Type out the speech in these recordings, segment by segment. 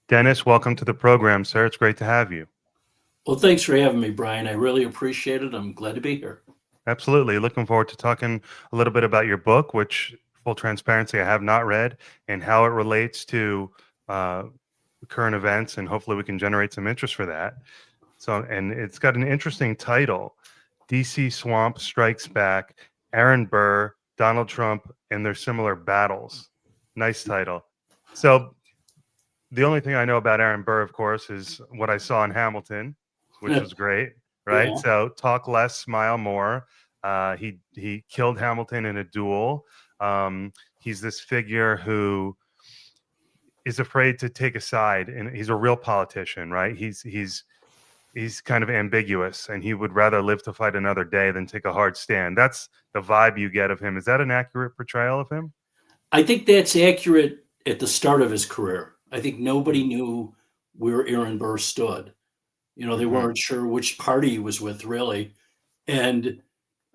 Dennis, welcome to the program, sir. It's great to have you. Well, thanks for having me, Brian. I really appreciate it. I'm glad to be here. Absolutely. Looking forward to talking a little bit about your book, which, full transparency, I have not read, and how it relates to uh, current events. And hopefully, we can generate some interest for that. So, and it's got an interesting title: DC Swamp Strikes Back, Aaron Burr, Donald Trump, and their similar battles. Nice title. So, the only thing I know about Aaron Burr, of course, is what I saw in Hamilton, which was great, right? Yeah. So talk less, smile more. He killed Hamilton in a duel. He's this figure who is afraid to take a side, and he's a real politician, right? He's kind of ambiguous, and he would rather live to fight another day than take a hard stand. That's the vibe you get of him. Is that an accurate portrayal of him? I think that's accurate at the start of his career. I think nobody Mm-hmm. knew where Aaron Burr stood. They Mm-hmm. weren't sure which party he was with, really. And,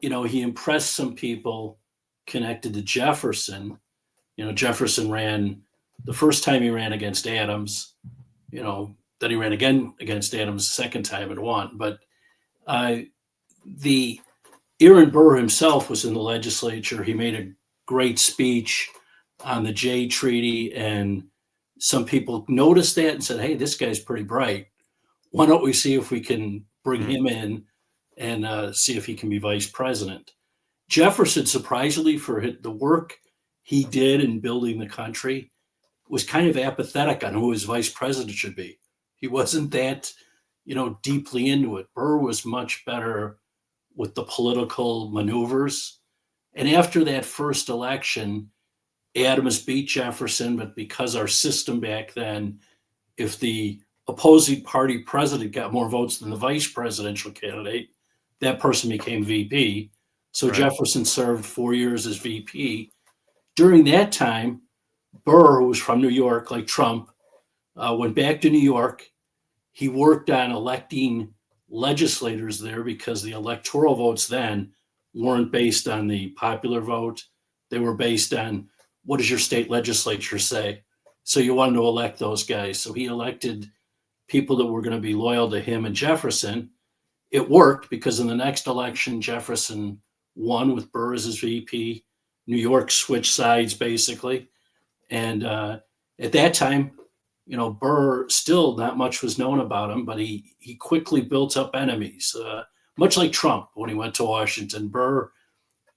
he impressed some people connected to Jefferson. Jefferson ran the first time he ran against Adams, then he ran again against Adams the second time and won. But uh, the Aaron Burr himself was in the legislature. He made a great speech on the Jay Treaty, and some people noticed that and said, "Hey, this guy's pretty bright. Why don't we see if we can bring him in and see if he can be vice president?" Jefferson, surprisingly, for the work he did in building the country, was kind of apathetic on who his vice president should be. He wasn't that, deeply into it. Burr was much better with the political maneuvers. And after that first election, Adams beat Jefferson, but because our system back then, if the opposing party president got more votes than the vice presidential candidate, that person became VP. So Right. Jefferson served 4 years as VP. During that time, Burr, who was from New York, like Trump, went back to New York. He worked on electing legislators there because the electoral votes then weren't based on the popular vote. They were based on what does your state legislature say? So you wanted to elect those guys. So he elected people that were going to be loyal to him and Jefferson. It worked because in the next election, Jefferson won with Burr as his VP. New York switched sides basically. And at that time, Burr still not much was known about him, but he quickly built up enemies, much like Trump when he went to Washington. Burr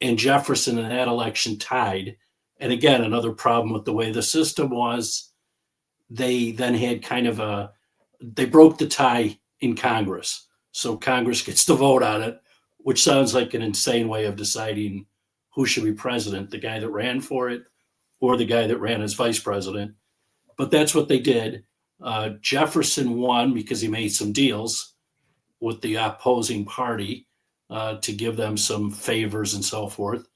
and Jefferson in that election tied. And again, another problem with the way the system was, they then had they broke the tie in Congress. So Congress gets to vote on it, which sounds like an insane way of deciding who should be president, the guy that ran for it or the guy that ran as vice president. But that's what they did. Jefferson won because he made some deals with the opposing party to give them some favors and so forth.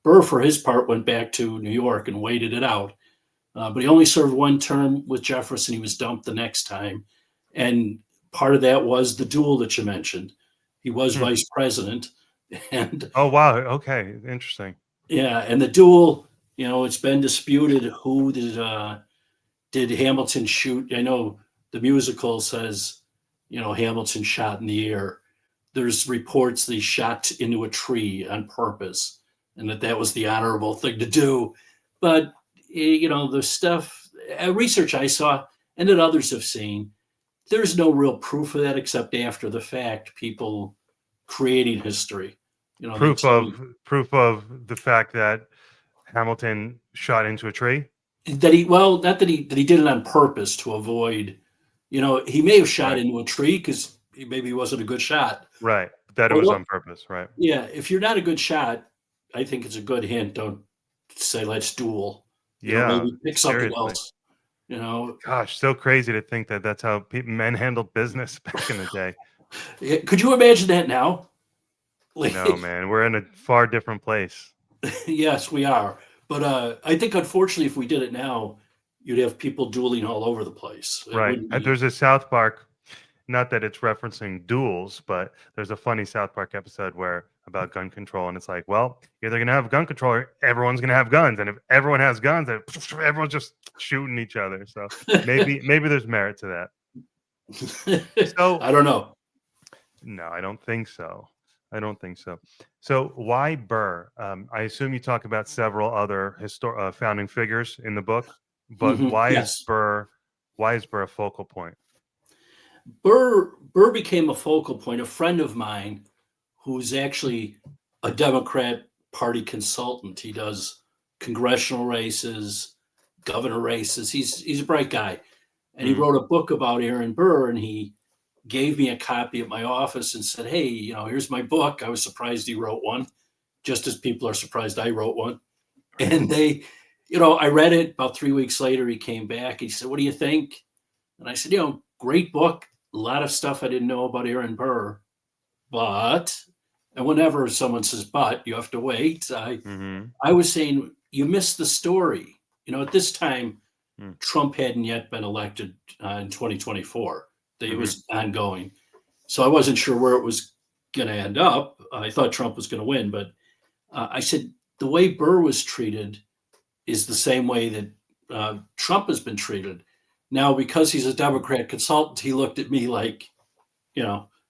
Burr, for his part, went back to New York and waited it out. But he only served one term with Jefferson. He was dumped the next time. And part of that was the duel that you mentioned. He was Hmm. vice president. And Oh, wow. Okay. Interesting. yeah, and the duel, it's been disputed who did Hamilton shoot. I know the musical says, Hamilton shot in the air. There's reports that he shot into a tree on purpose and that was the honorable thing to do. But, the stuff, research I saw and that others have seen, there's no real proof of that except after the fact, people creating history. They Proof tell you of proof of the fact that Hamilton shot into a tree? that well, not that he did it on purpose to avoid, he may have shot Right. into a tree because maybe he wasn't a good shot. Right. That it was Although, on purpose, right? yeah, if you're not a good shot, I think it's a good hint. Don't say let's duel. Yeah, Maybe pick something seriously. else. You know, Gosh, so crazy to think that that's how men handled business back in the day. Could you imagine that now? No, Like, man, we're in a far different place. yes, we are. But I think unfortunately, if we did it now, you'd have people dueling all over the place. It Right. wouldn't be. There's a South Park, not that it's referencing duels, but there's a funny South Park episode where about gun control, and it's like, well, either they're going to have gun control or everyone's going to have guns, and if everyone has guns, then everyone's just shooting each other. So maybe there's merit to that. So I don't know. no, I don't think so. I don't think so. So why Burr? I assume you talk about several other founding figures in the book, but why is Yes. Burr? Why is Burr a focal point? Burr became a focal point. A friend of mine who's actually a Democrat Party consultant. He does congressional races, governor races. He's a bright guy, and he Mm, wrote a book about Aaron Burr, and he gave me a copy at my office and said, "Hey, here's my book." I was surprised he wrote one, just as people are surprised I wrote one. right. And I read it. About 3 weeks later, he came back. He said, "What do you think?" And I said, "Great book. A lot of stuff I didn't know about Aaron Burr, but," and whenever someone says "but," you have to wait. Mm-hmm. I was saying you missed the story. At this time, Mm, Trump hadn't yet been elected in 2024. It mm-hmm. was ongoing, so I wasn't sure where it was going to end up. I thought Trump was going to win, but I said the way Burr was treated is the same way that Trump has been treated. Now, because he's a Democrat consultant, he looked at me like,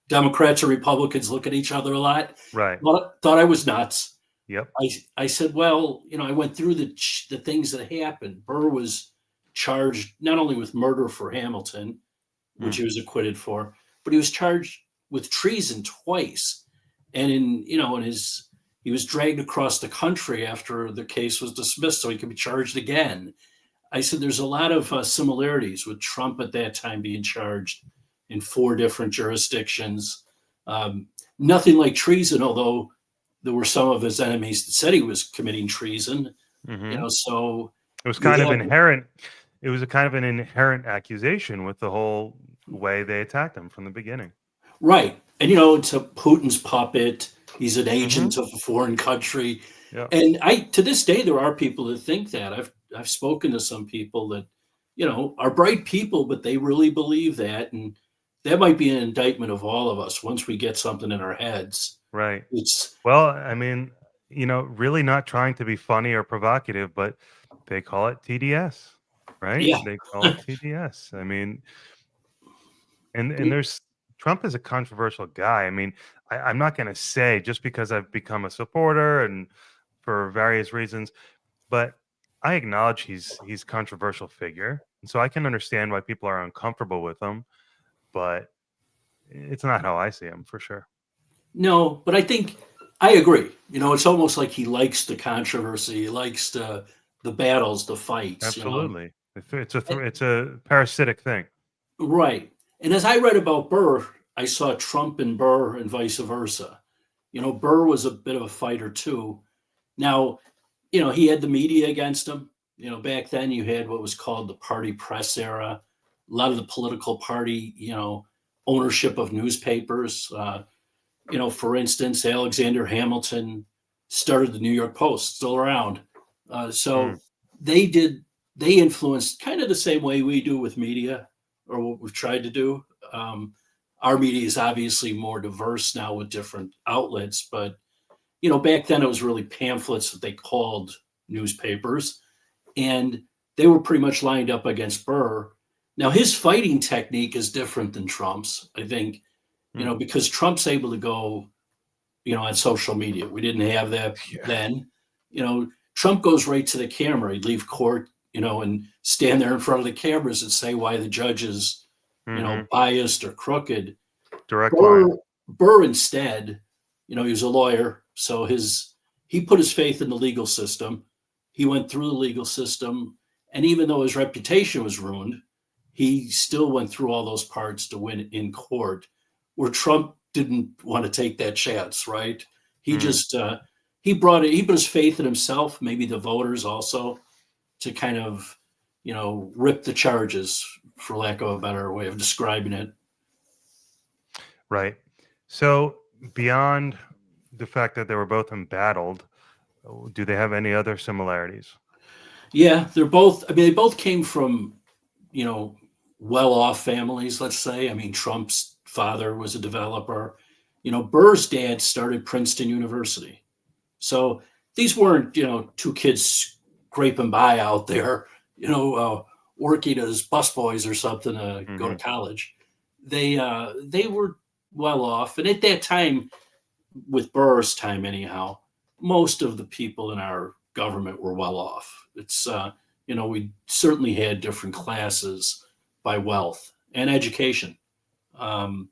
Democrats and Republicans look at each other a lot. Right. Thought I was nuts. Yep. I said, well, I went through the things that happened. Burr was charged not only with murder for Hamilton, which Mm, he was acquitted for, but he was charged with treason twice. And he was dragged across the country after the case was dismissed so he could be charged again. I said there's a lot of similarities with Trump at that time being charged in 4 different jurisdictions. Nothing like treason, although there were some of his enemies that said he was committing treason. mm-hmm. So It was you kind of have inherent. It was a kind of an inherent accusation with the whole way they attacked him from the beginning. right, and it's a Putin's puppet. He's an Mm-hmm. agent of a foreign country, Yeah. and to this day there are people that think that. I've spoken to some people that are bright people, but they really believe that, and that might be an indictment of all of us once we get something in our heads. Right. It's Well, I mean, really not trying to be funny or provocative, but they call it TDS, right? yeah, They call it TDS. I mean, and there's Trump is a controversial guy. I mean, I'm not going to say just because I've become a supporter and for various reasons, but I acknowledge he's controversial figure, and so I can understand why people are uncomfortable with him. But it's not how I see him for sure. no, but I think I agree. It's almost like he likes the controversy, he likes the battles, the fights. Absolutely, it's a parasitic thing. Right. And as I read about Burr, I saw Trump and Burr and vice versa. Burr was a bit of a fighter too. Now, he had the media against him. Back then you had what was called the party press era. A lot of the political party, ownership of newspapers. For instance, Alexander Hamilton started the New York Post, still around. Mm, So they influenced kind of the same way we do with media, or what we've tried to do. Our media is obviously more diverse now with different outlets, but back then it was really pamphlets that they called newspapers, and they were pretty much lined up against Burr. Now his fighting technique is different than Trump's, I think, mm. because Trump's able to go, on social media. We didn't have that Yeah. then. Trump goes right to the camera. He'd leave court, and stand there in front of the cameras and say why the judge is, Hmm. biased or crooked. Direct line. Burr instead, he was a lawyer, so he put his faith in the legal system. He went through the legal system, and even though his reputation was ruined, he still went through all those parts to win in court. Where Trump didn't want to take that chance, right? He Mm, just he brought it. He put his faith in himself, maybe the voters also, to kind of rip the charges, for lack of a better way of describing it. right. So beyond the fact that they were both embattled, do they have any other similarities? Yeah, they're both. I mean, they both came from you know well-off families. Let's say. I mean, Trump's father was a developer. Burr's dad started Princeton University. So these weren't, two kids scraping by out there, working as busboys or something to go to Hmm. college. They were well off, and at that time, with Burr's time anyhow, most of the people in our government were well off. We certainly had different classes by wealth and education. Um,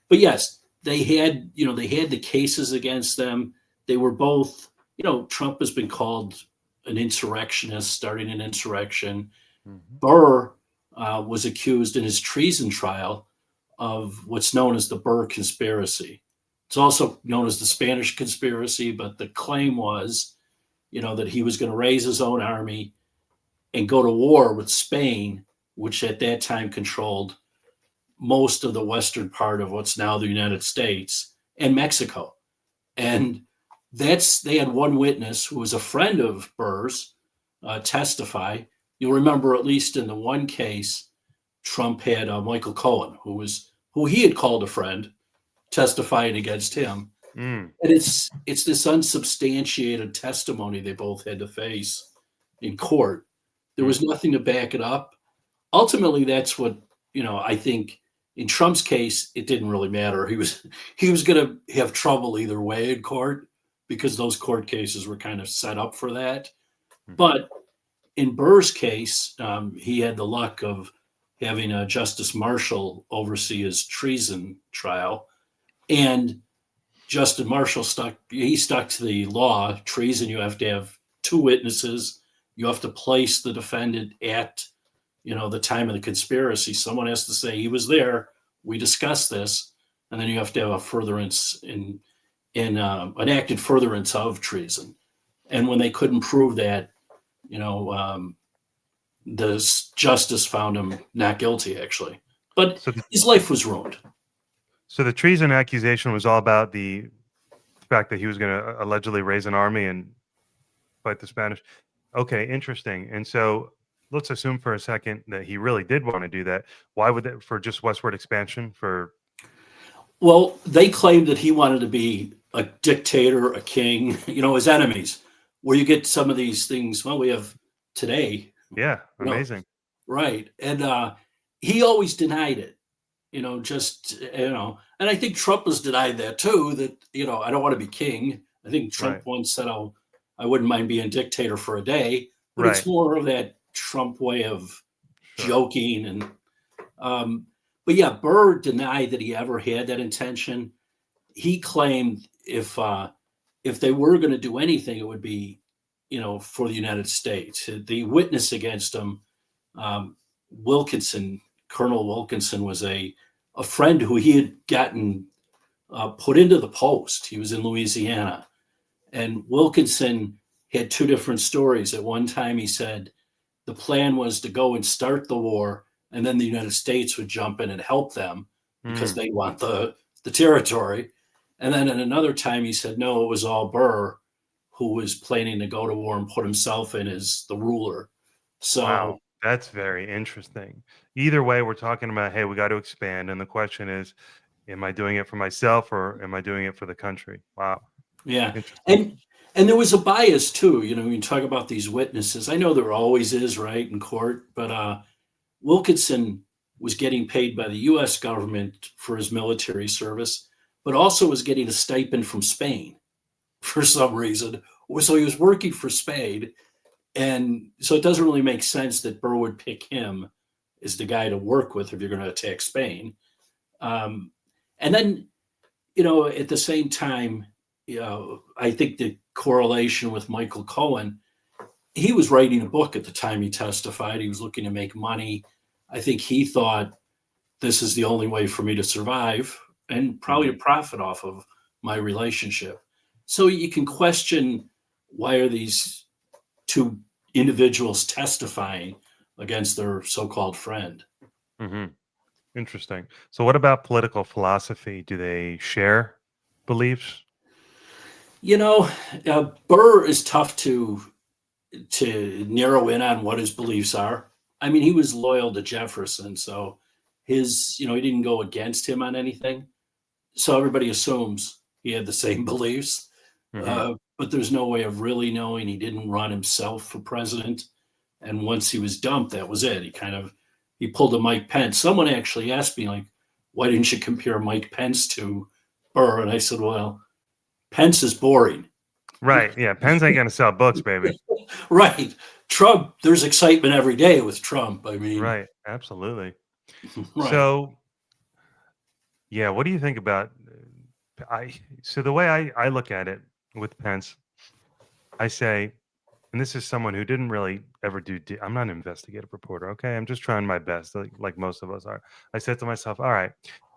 but yes, they had the cases against them. They were both, Trump has been called an insurrectionist, starting an insurrection. Hmm. Burr was accused in his treason trial of what's known as the Burr conspiracy. It's also known as the Spanish conspiracy, but the claim was, that he was going to raise his own army and go to war with Spain, which at that time controlled most of the western part of what's now the United States and Mexico. And they had one witness who was a friend of Burr's testify. You'll remember, at least in the one case, Trump had Michael Cohen, who he had called a friend, testifying against him. Mm. And it's this unsubstantiated testimony they both had to face in court. There was nothing to back it up. Ultimately, that's what, I think in Trump's case, it didn't really matter. He was going to have trouble either way in court because those court cases were kind of set up for that. Mhm. But in Burr's case, he had the luck of having Justice Marshall oversee his treason trial, and Justice Marshall stuck to the law. Treason, you have to have two witnesses. You have to place the defendant at, the time of the conspiracy. Someone has to say he was there. We discussed this, and then you have to have a furtherance in an acted furtherance of treason. And when they couldn't prove that, the justice found him not guilty, actually. But So, the, his life was ruined. so the treason accusation was all about the fact that he was going to allegedly raise an army and fight the Spanish. Okay, interesting. And so let's assume for a second that he really did want to do that. Why would that? For just westward expansion? For Well, they claimed that he wanted to be a dictator, a king, his enemies, where you get some of these things. Well, we have today, yeah, you know, amazing. right. And he always denied it, and I think Trump has denied that too, that, I don't want to be king. I think Trump Right, once said, oh, I wouldn't mind being dictator for a day, but it's right, more of that Trump way of sure. joking. And but yeah, Burr denied that he ever had that intention. He claimed if they were going to do anything, it would be, for the United States. The witness against him, um, Wilkinson, Colonel Wilkinson, was a friend who he had gotten put into the post. He was in Louisiana, and Wilkinson had two different stories. At one time, he said the plan was to go and start the war, and then the United States would jump in and help them because Mm, they want the territory. And then at another time, he said, no, it was all Burr who was planning to go to war and put himself in as the ruler. wow, So, that's very interesting. Either way, we're talking about, hey, we got to expand, and the question is, am I doing it for myself or am I doing it for the country? Wow, yeah. interesting. And there was a bias too, when you talk about these witnesses. I know there always is, right, in court, but Wilkinson was getting paid by the US government for his military service, but also was getting a stipend from Spain for some reason. So he was working for Spain. And so it doesn't really make sense that Burr would pick him as the guy to work with if you're going to attack Spain. Um, and then, at the same time, I think the correlation with Michael Cohen, he was writing a book at the time he testified. He was looking to make money. I think he thought this is the only way for me to survive and probably to Mhm. profit off of my relationship. So you can question, why are these two individuals testifying against their so-called friend? Mhm. Interesting. So, what about political philosophy? Do they share beliefs? You know, Burr is tough to narrow in on what his beliefs are. I mean, he was loyal to Jefferson, so he didn't go against him on anything. So everybody assumes he had the same beliefs, Hmm. but there's no way of really knowing. He didn't run himself for president, and once he was dumped, that was it. He pulled a Mike Pence. Someone actually asked me like, "Why didn't you compare Mike Pence to Burr?" And I said, "Well, Pence is boring." Right. Yeah. Pens ain't gonna sell books, baby. Right. Trump, there's excitement every day with Trump. I mean, Right. Absolutely. right. So, yeah, what do you think about I so the way I look at it with Pence, I say, and this is someone who didn't really ever I'm not an investigative reporter, okay? I'm just trying my best, like most of us are. I said to myself, all right,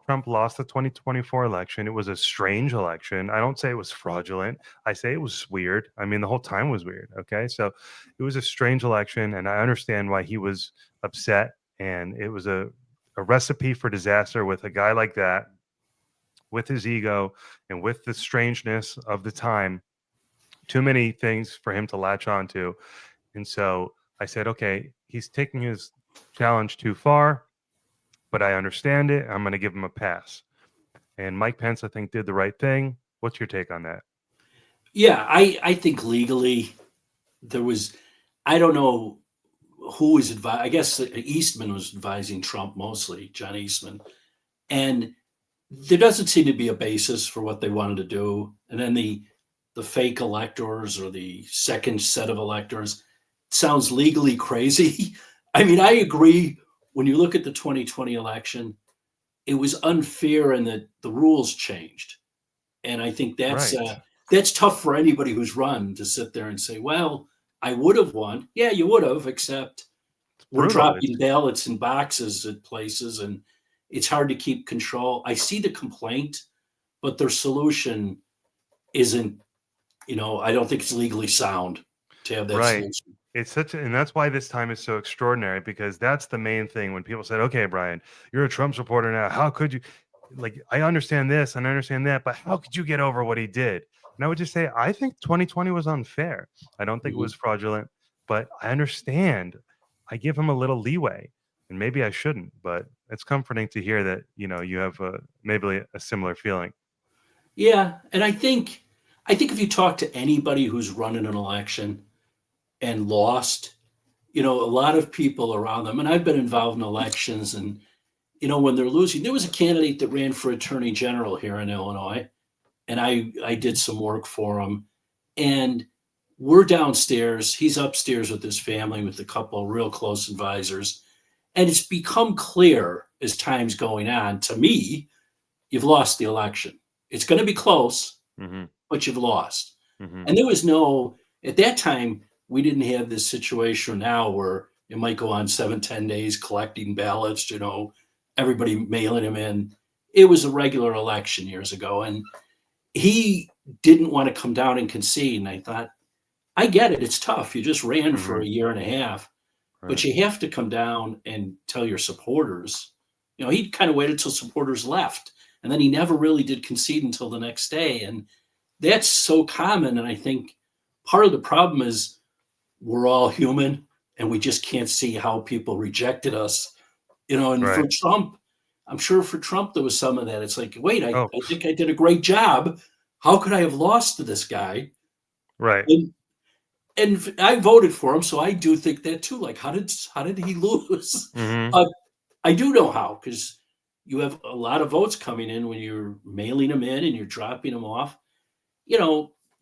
Trump lost the 2024 election. It was a strange election. I don't say it was fraudulent. I say it was weird. I mean, the whole time was weird, okay? So it was a strange election, and I understand why he was upset. And it was a recipe for disaster with a guy like that, with his ego and with the strangeness of the time. Too many things for him to latch on to. And so I said, okay, he's taking his challenge too far, but I understand it. I'm going to give him a pass. And Mike Pence, I think, did the right thing. What's your take on that? Yeah, I think legally there was, I don't know who was advised. I guess Eastman was advising Trump mostly, John Eastman. And there doesn't seem to be a basis for what they wanted to do. And then the fake electors or the second set of electors sounds legally crazy. I mean, I agree. When you look at the 2020 election, it was unfair and that the rules changed. And I think Right. that's tough for anybody who's run to sit there and say, "Well, I would have won." Yeah, you would have, except It's we're brutal. dropping ballots in boxes at places, and it's hard to keep control. I see the complaint, but their solution isn't. I don't think it's legally sound to have that Right. solution. It's such a, and that's why this time is so extraordinary, because that's the main thing when people said, okay, Brian, you're a Trump supporter now. How could you, like, I understand this and I understand that, but how could you get over what he did? And I would just say, I think 2020 was unfair. I don't think it Mhm. was fraudulent, but I understand. I give him a little leeway, and maybe I shouldn't, but it's comforting to hear that, you have maybe a similar feeling. Yeah, and I think if you talk to anybody who's running an election and lost, a lot of people around them, and I've been involved in elections, and when they're losing, there was a candidate that ran for attorney general here in Illinois, and I did some work for him, and we're downstairs, he's upstairs with his family with a couple of real close advisors, and it's become clear as time's going on to me, you've lost the election. It's going to be close, Hmm. but you've lost. Hmm. And there was no, at that time, we didn't have this situation now where it might go on 7, 10 days collecting ballots, everybody mailing them in. It was a regular election years ago. And he didn't want to come down and concede. And I thought, I get it. It's tough. You just ran for Hmm. a year and a half, but Right. you have to come down and tell your supporters. He kind of waited till supporters left. And then he never really did concede until the next day. And that's so common. And I think part of the problem is we're all human and we just can't see how people rejected us. And for Right. Trump, I'm sure for Trump there was some of that. It's like, wait, I, Oh, I think I did a great job. How could I have lost to this guy? right. And I voted for him, so I do think that too. Like, how did he lose? Hmm. But I do know how, because you have a lot of votes coming in when you're mailing them in and you're dropping them off.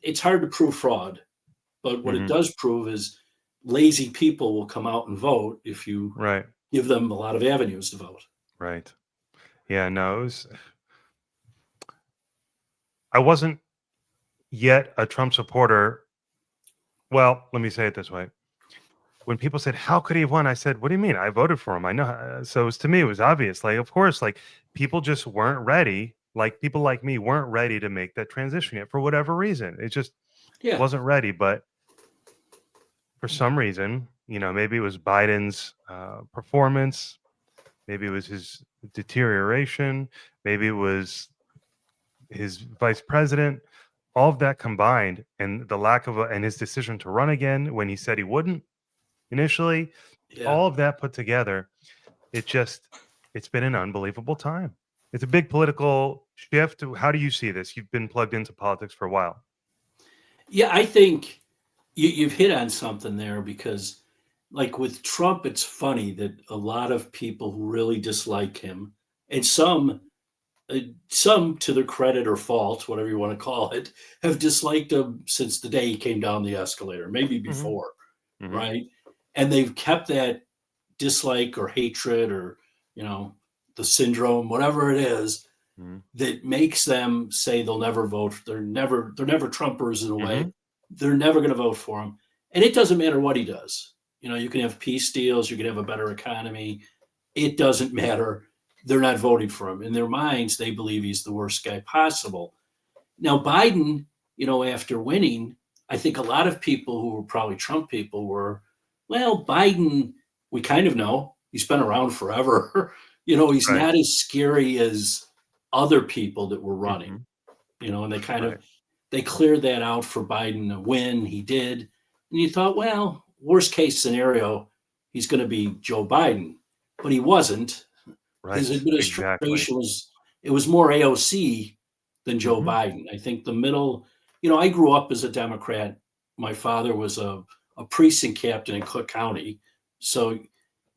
It's hard to prove fraud, but what it Hmm. does prove is lazy people will come out and vote if you Right. give them a lot of avenues to vote. Right. Yeah, no, I wasn't yet a Trump supporter. Well, let me say it this way. When people said, "How could he have won?" I said, "What do you mean? I voted for him. I know." So to me, it was obvious. Like, of course, like people just weren't ready. Like people like me weren't ready to make that transition yet for whatever reason. It just Yeah, wasn't ready. But for some reason, maybe it was Biden's performance. Maybe it was his deterioration. Maybe it was his vice president, all of that combined, and the lack of and his decision to run again when he said he wouldn't initially, yeah. all of that put together, it just it's been an unbelievable time. It's a big political shift. How do you see this? You've been plugged into politics for a while. Yeah, I think you've hit on something there because, like with Trump, it's funny that a lot of people who really dislike him, and some to their credit or fault, whatever you want to call it, have disliked him since the day he came down the escalator, maybe Hmm. before, Hmm. right? And they've kept that dislike or hatred or, you know, the syndrome, whatever it is, Hmm. that makes them say they'll never vote. They're never Trumpers in a way. Hmm. They're never going to vote for him. And it doesn't matter what he does. You know, you can have peace deals, you can have a better economy. It doesn't matter. They're not voting for him. In their minds, they believe he's the worst guy possible. Now, Biden, after winning, I think a lot of people who were probably Trump people were, well, Biden, we kind of know he's been around forever. He's Right. not as scary as other people that were running, Hmm. and they kind of Right. they cleared that out for Biden to win. He did. And you thought, well, worst case scenario, he's going to be Joe Biden, but he wasn't. His Right. Exactly. administration was more AOC than Joe Hmm. Biden. I think the middle, I grew up as a Democrat. My father was a precinct captain in Cook County. So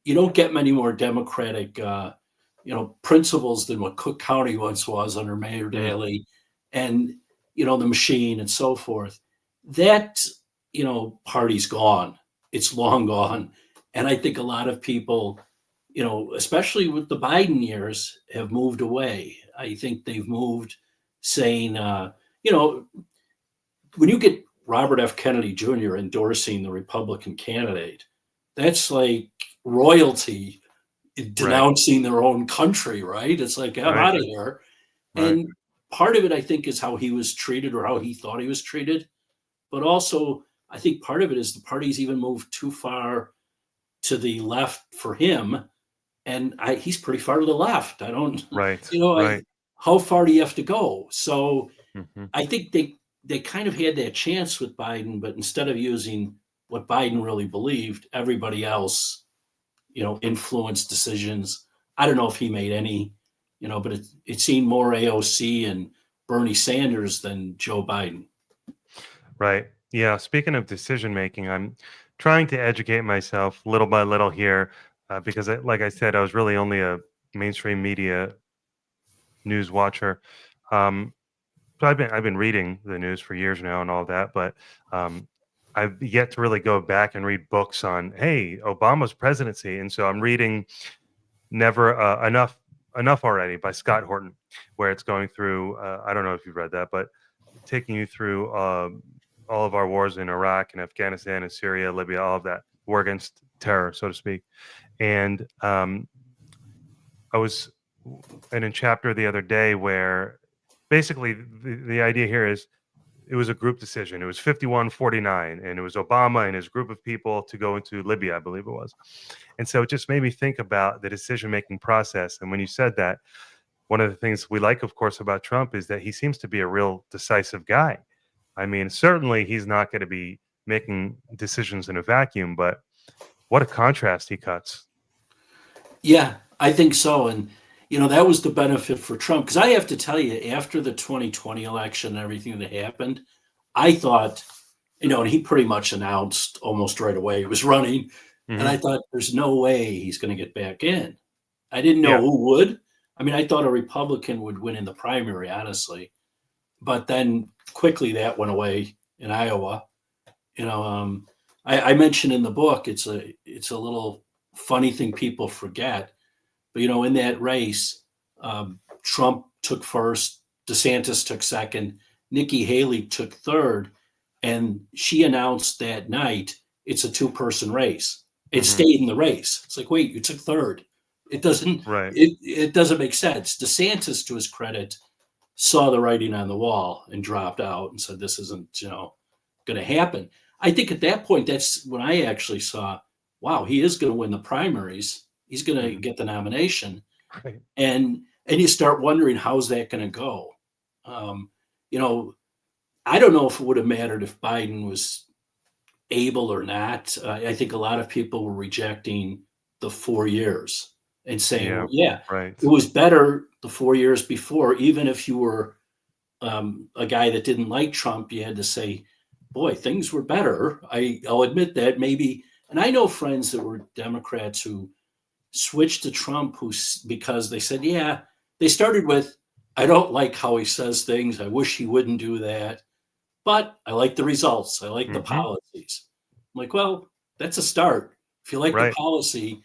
you don't get many more Democratic, principles than what Cook County once was under Mayor Mm. Daley and, the machine and so forth. That, party's gone. It's long gone. And I think a lot of people, especially with the Biden years, have moved away. I think they've moved saying, you know, when you get Robert F. Kennedy Jr. endorsing the Republican candidate, that's like royalty Right. denouncing their own country, right? It's like, I'm Right. out of here. Right. And part of it, I think, is how he was treated or how he thought he was treated. But also, I think part of it is the party's even moved too far to the left for him, and he's pretty far to the left. I don't, Right. you know, I Right. how far do you have to go? So Hmm. I think they kind of had that chance with Biden, but instead of using what Biden really believed, everybody else, influenced decisions. I don't know if he made any, but it seemed more AOC and Bernie Sanders than Joe Biden. Right. Yeah. Speaking of decision making, I'm trying to educate myself little by little here because, like I said, I was really only a mainstream media news watcher. Um, so I've been reading the news for years now and all that, but um, I've yet to really go back and read books on, hey, Obama's presidency, and so I'm reading Never Enough Already by Scott Horton, where it's going through. I don't know if you've read that, but taking you through all of our wars in Iraq and Afghanistan and Syria, Libya, all of that war against terror, so to speak. And I was in a chapter the other day where basically the idea here is it was a group decision. It was 51-49, and it was Obama and his group of people to go into Libya, I believe it was. And so it just made me think about the decision making process. And when you said that, one of the things we like, of course, about Trump is that he seems to be a real decisive guy. I mean, certainly he's not going to be making decisions in a vacuum, but what a contrast he cuts. Yeah, I think so. And, that was the benefit for Trump. Because I have to tell you, after the 2020 election and everything that happened, I thought, and he pretty much announced almost right away he was running. And Hmm. I thought, there's no way he's going to get back in. I didn't know Yeah. who would. I mean, I thought a Republican would win in the primary, honestly. But then quickly that went away in Iowa. You know, I mentioned in the book it's a little funny thing people forget. But in that race, Trump took first, DeSantis took second, Nikki Haley took third, and she announced that night it's a two-person race. It Hmm. stayed in the race. It's like, wait, you took third. It doesn't Right. it doesn't make sense. DeSantis, to his credit, saw the writing on the wall and dropped out and said this isn't going to happen. I think at that point that's when I actually saw, wow, he is going to win the primaries. He's going to Hmm. get the nomination, Right. and you start wondering how's that going to go. Um, you know, I don't know if it would have mattered if Biden was able or not. I think a lot of people were rejecting the 4 years and saying, Yeah. well, yeah, Right. it was better. the 4 years before, even if you were a guy that didn't like Trump, you had to say, boy, things were better. I'll admit that maybe. And I know friends that were Democrats who switched to Trump because they said, yeah, they started with, I don't like how he says things. I wish he wouldn't do that. But I like the results. I like the Hmm. policies. I'm like, well, that's a start. If you like the Right. policy,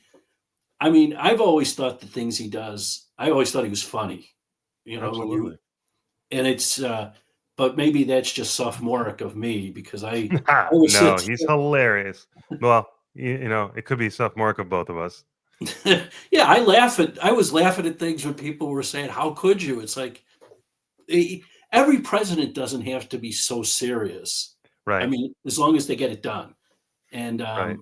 I mean, I've always thought the things he does, I always thought he was funny. When Absolutely. and it's, but maybe that's just sophomoric of me because I always sit No, he's hilarious. Well, it could be sophomoric of both of us. yeah, I was laughing at things when people were saying, how could you? It's like, every president doesn't have to be so serious. I Right. mean, as long as they get it done. And, Right.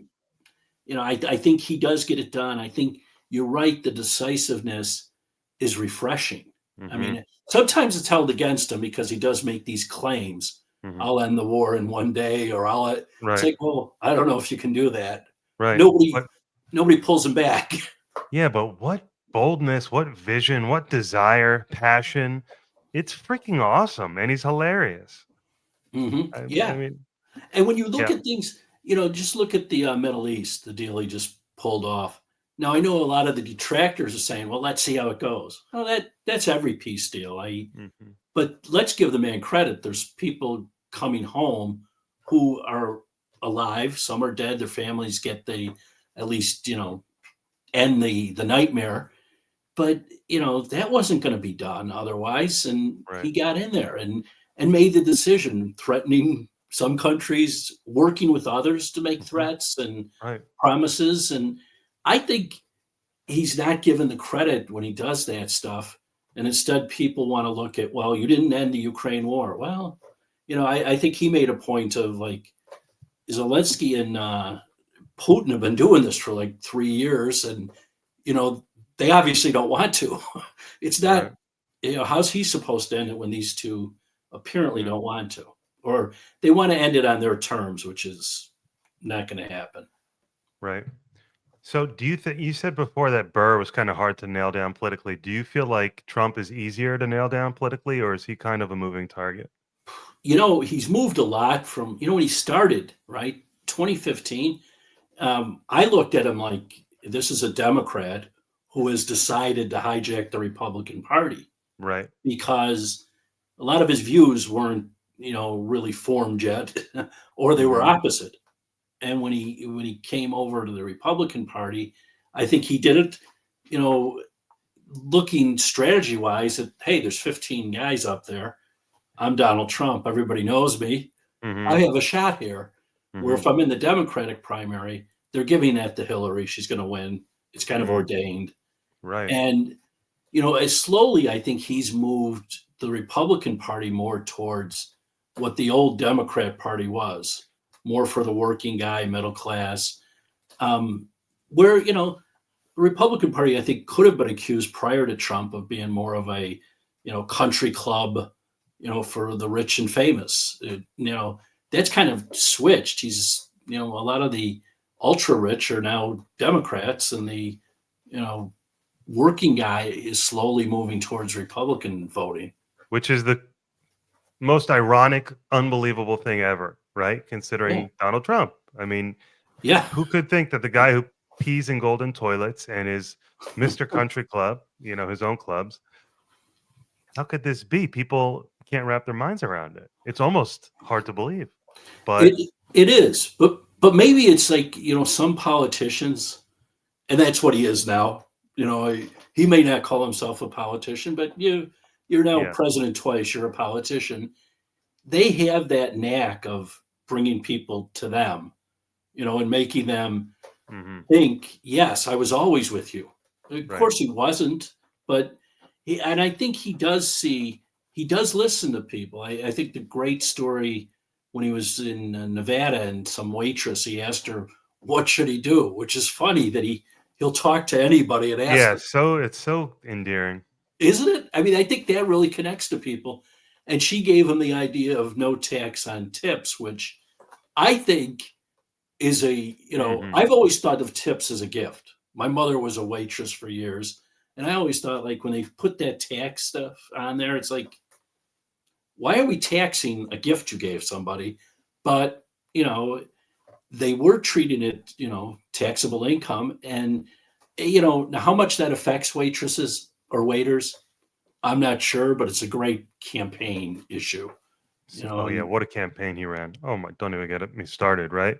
I think he does get it done. I think you're right. The decisiveness is refreshing. I Hmm. mean, sometimes it's held against him because he does make these claims. Hmm. I'll end the war in one day, or it's Right. like, well, I don't know if you can do that. Right. Nobody, But nobody pulls him back. yeah, but what boldness, what vision, what desire, passion. It's freaking awesome. And he's hilarious. I Yeah. mean, And when you look yeah. at things, just look at the Middle East, the deal he just pulled off. Now I know a lot of the detractors are saying, "Well, let's see how it goes." Well, that's every peace deal. Hmm. But let's give the man credit. There's people coming home who are alive. Some are dead. Their families get the at least end the nightmare. But that wasn't going to be done otherwise, and Right. he got in there and made the decision, threatening some countries, working with others to make Hmm. threats and Right. promises. And I think he's not given the credit when he does that stuff. And instead, people want to look at, well, you didn't end the Ukraine war. Well, I think he made a point of like Zelensky and Putin have been doing this for like 3 years, and you know they obviously don't want to. It's Right. not, how's he supposed to end it when these two apparently Yeah. don't want to, or they want to end it on their terms, which is not going to happen. Right. So, do you think you said before that Burr was kind of hard to nail down politically? Do you feel like Trump is easier to nail down politically, or is he kind of a moving target? He's moved a lot from when he started, right, 2015. I looked at him like this is a Democrat who has decided to hijack the Republican Party Right. because a lot of his views weren't, really formed yet, or they were Hmm. opposite. And when he came over to the Republican Party, I think he did it, you know, looking strategy wise at, hey, there's 15 guys up there. I'm Donald Trump. Everybody knows me. I Hmm. have a shot here. Where Hmm. if I'm in the Democratic primary, they're giving that to Hillary. She's going to win. It's kind of Hmm. ordained. Right. And as slowly, I think he's moved the Republican Party more towards what the old Democrat Party was, more for the working guy, middle class. Um, where the Republican Party, I think, could have been accused prior to Trump of being more of a country club, for the rich and famous. That's kind of switched. He's a lot of the ultra rich are now Democrats, and the you know working guy is slowly moving towards Republican voting. Which is the most ironic, unbelievable thing ever, right? Yeah, Considering Donald Trump. I mean, yeah. who could think that the guy who pees in golden toilets and is Mr. Country Club, his own clubs, how could this be? People can't wrap their minds around it. It's almost hard to believe. But It is, but maybe it's like some politicians, and that's what he is now. He may not call himself a politician, but you're now yeah. president twice. You're a politician. They have that knack of bringing people to them, and making them Hmm. think, yes, I was always with you. Of Right. course he wasn't, but and I think he does listen to people. I think the great story when he was in Nevada and some waitress, he asked her, what should he do? Which is funny that he'll talk to anybody and ask Yeah, them, so it's so endearing. isn't it? I mean, I think that really connects to people. And she gave him the idea of no tax on tips, which I think is Hmm. I've always thought of tips as a gift. My mother was a waitress for years. And I always thought, like, when they put that tax stuff on there, it's like, why are we taxing a gift you gave somebody? But, you know, they were treating it, taxable income. And, now how much that affects waitresses or waiters, I'm not sure, but it's a great campaign issue, Oh yeah, and what a campaign he ran. Oh my, don't even me started, right?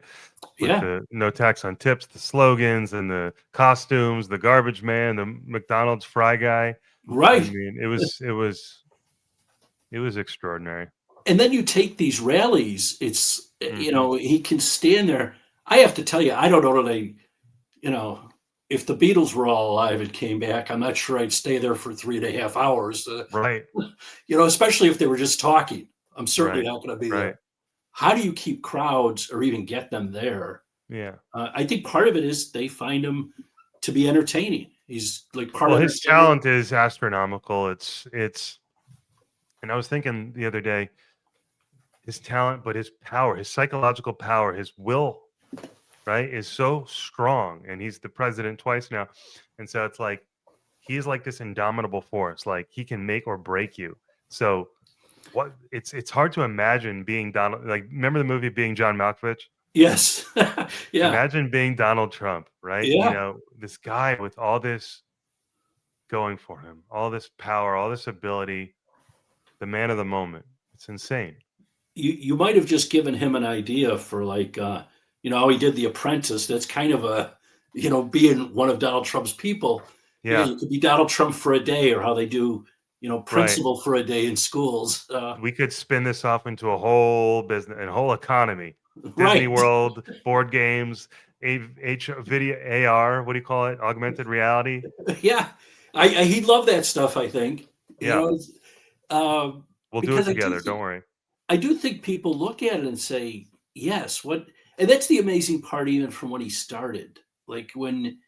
With yeah, the no tax on tips, the slogans and the costumes, the garbage man, the McDonald's fry guy. I right. mean, it was extraordinary. And then you take these rallies, it's, Hmm. he can stand there. I have to tell you, I don't know that you know, if the Beatles were all alive and came back, I'm not sure I'd stay there for 3.5 hours. Right, Especially if they were just talking. I'm certainly right, not going to be right. there. How do you keep crowds or even get them there? Yeah. I think part of it is they find him to be entertaining. He's like part Well, his entertainer. talent is astronomical. And I was thinking the other day, his talent, but his power, his psychological power, his will, right, is so strong. And he's the president twice now. And so it's like he's like this indomitable force. Like he can make or break you. So what it's hard to imagine being Donald. Like, remember the movie Being John Malkovich? Yes. Yeah. Imagine being Donald Trump, right? Yeah. This guy with all this going for him, all this power, all this ability, the man of the moment. It's insane. You might have just given him an idea for, like, how he did The Apprentice. That's kind of a, being one of Donald Trump's people. Yeah, Yeah, you could be Donald Trump for a day, or how they do, right. principal for a day in schools. We could spin this off into a whole business and whole economy. Disney Right. World, board games, video AR, what do you call it? Augmented reality. Yeah. He'd love that stuff, I think. You Yeah, know, um, we'll do it because together. Don't worry. I do think people look at it and say, yes, what, and that's the amazing part, even from when he started. Like, when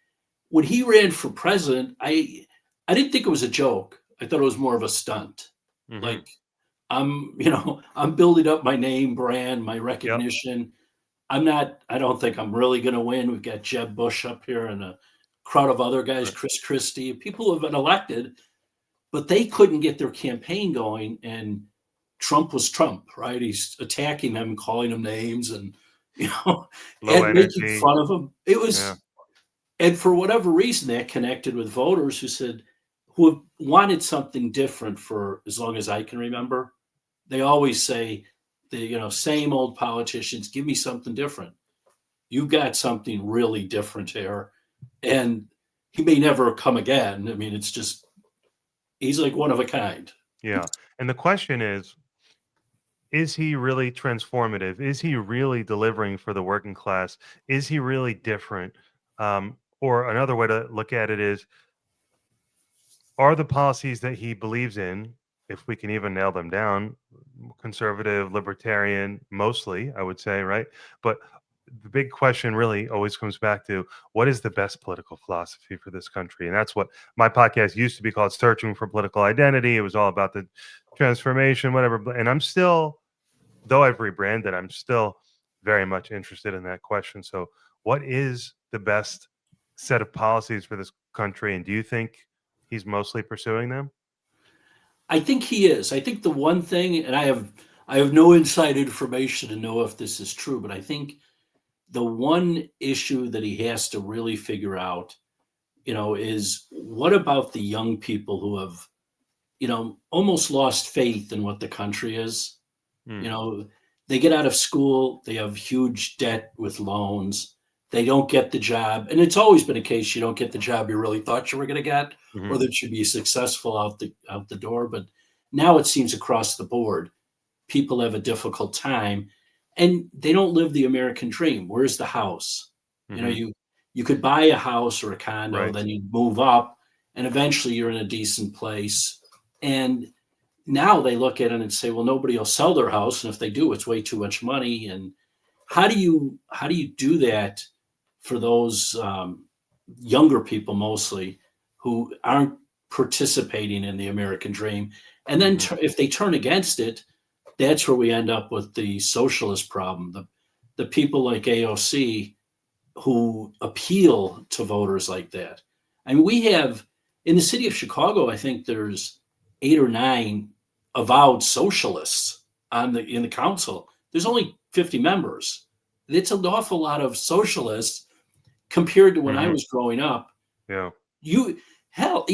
he ran for president, I didn't think it was a joke. I thought it was more of a stunt. Hmm. Like, I'm building up my name brand, my Yep. recognition. I don't think I'm really going to win. We've got Jeb Bush up here and a crowd of other guys, Right. Chris Christie, people who have been elected, but they couldn't get their campaign going. And Trump was Trump, right? He's attacking them, calling them names, and, you know, Low and making energy. fun of them. It Yeah. was, and for whatever reason, that connected with voters who have wanted something different for as long as I can remember. They always say, same old politicians, give me something different. You've got something really different here. And he may never come again. I mean, it's just, he's like one of a kind. Yeah. And the question is he really transformative? Is he really delivering for the working class? Is he really different? Or another way to look at it is, are the policies that he believes in, if we can even nail them down, conservative, libertarian, mostly, I would say, right? But the big question really always comes back to, what is the best political philosophy for this country? And that's what my podcast used to be called, Searching for Political Identity. It was all about the transformation, whatever. And I'm still, though I've rebranded, I'm still very much interested in that question. So, what is the best set of policies for this country? And do you think he's mostly pursuing them? I think he is. I think the one thing, and I have no inside information to know if this is true, but I think the one issue that he has to really figure out, is what about the young people who have, almost lost faith in what the country is. Mm, You know, they get out of school, they have huge debt with loans, they don't get the job. And it's always been a case, you don't get the job you really thought you were going to get, or mhm, that you'd be successful out the door. But now it seems across the board, people have a difficult time, and they don't live the American dream. Where's the house? You know, mhm, you could buy a house or a condo, right. then you move up, and eventually you're in a decent place. And now they look at it and say, well, nobody will sell their house, and if they do, it's way too much money. And how do you do that for those younger people, mostly, who aren't participating in the American dream? And then Mhm, if they turn against it, that's where we end up with the socialist problem. The people like AOC who appeal to voters like that. I mean, we have In the city of Chicago, I think there's 8 or 9 avowed socialists in the council. There's only 50 members. It's an awful lot of socialists compared to when I Hmm. was growing up. Yeah. You hell,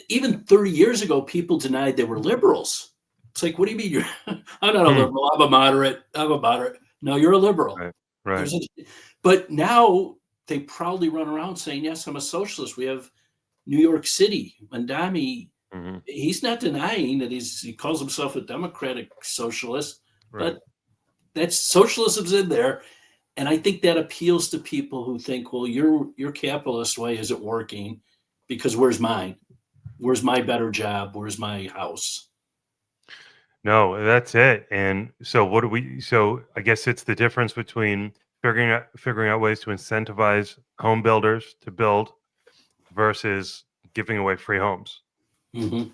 even 30 years ago, people denied they were liberals. It's like, what do you mean I'm not a Hmm. liberal, I'm a moderate. I'm a moderate. No, you're a liberal. Right. Right. There's a but now they proudly run around saying, yes, I'm a socialist. We have New York City, Mandami, Hmm. he's not denying that he calls himself a democratic socialist, Right. but that's socialism's in there. And I think that appeals to people who think, well, your capitalist way isn't working because where's mine? Where's my better job? Where's my house? No, that's it. And so what do we so I guess it's the difference between figuring out ways to incentivize home builders to build versus giving away free homes. Hmm.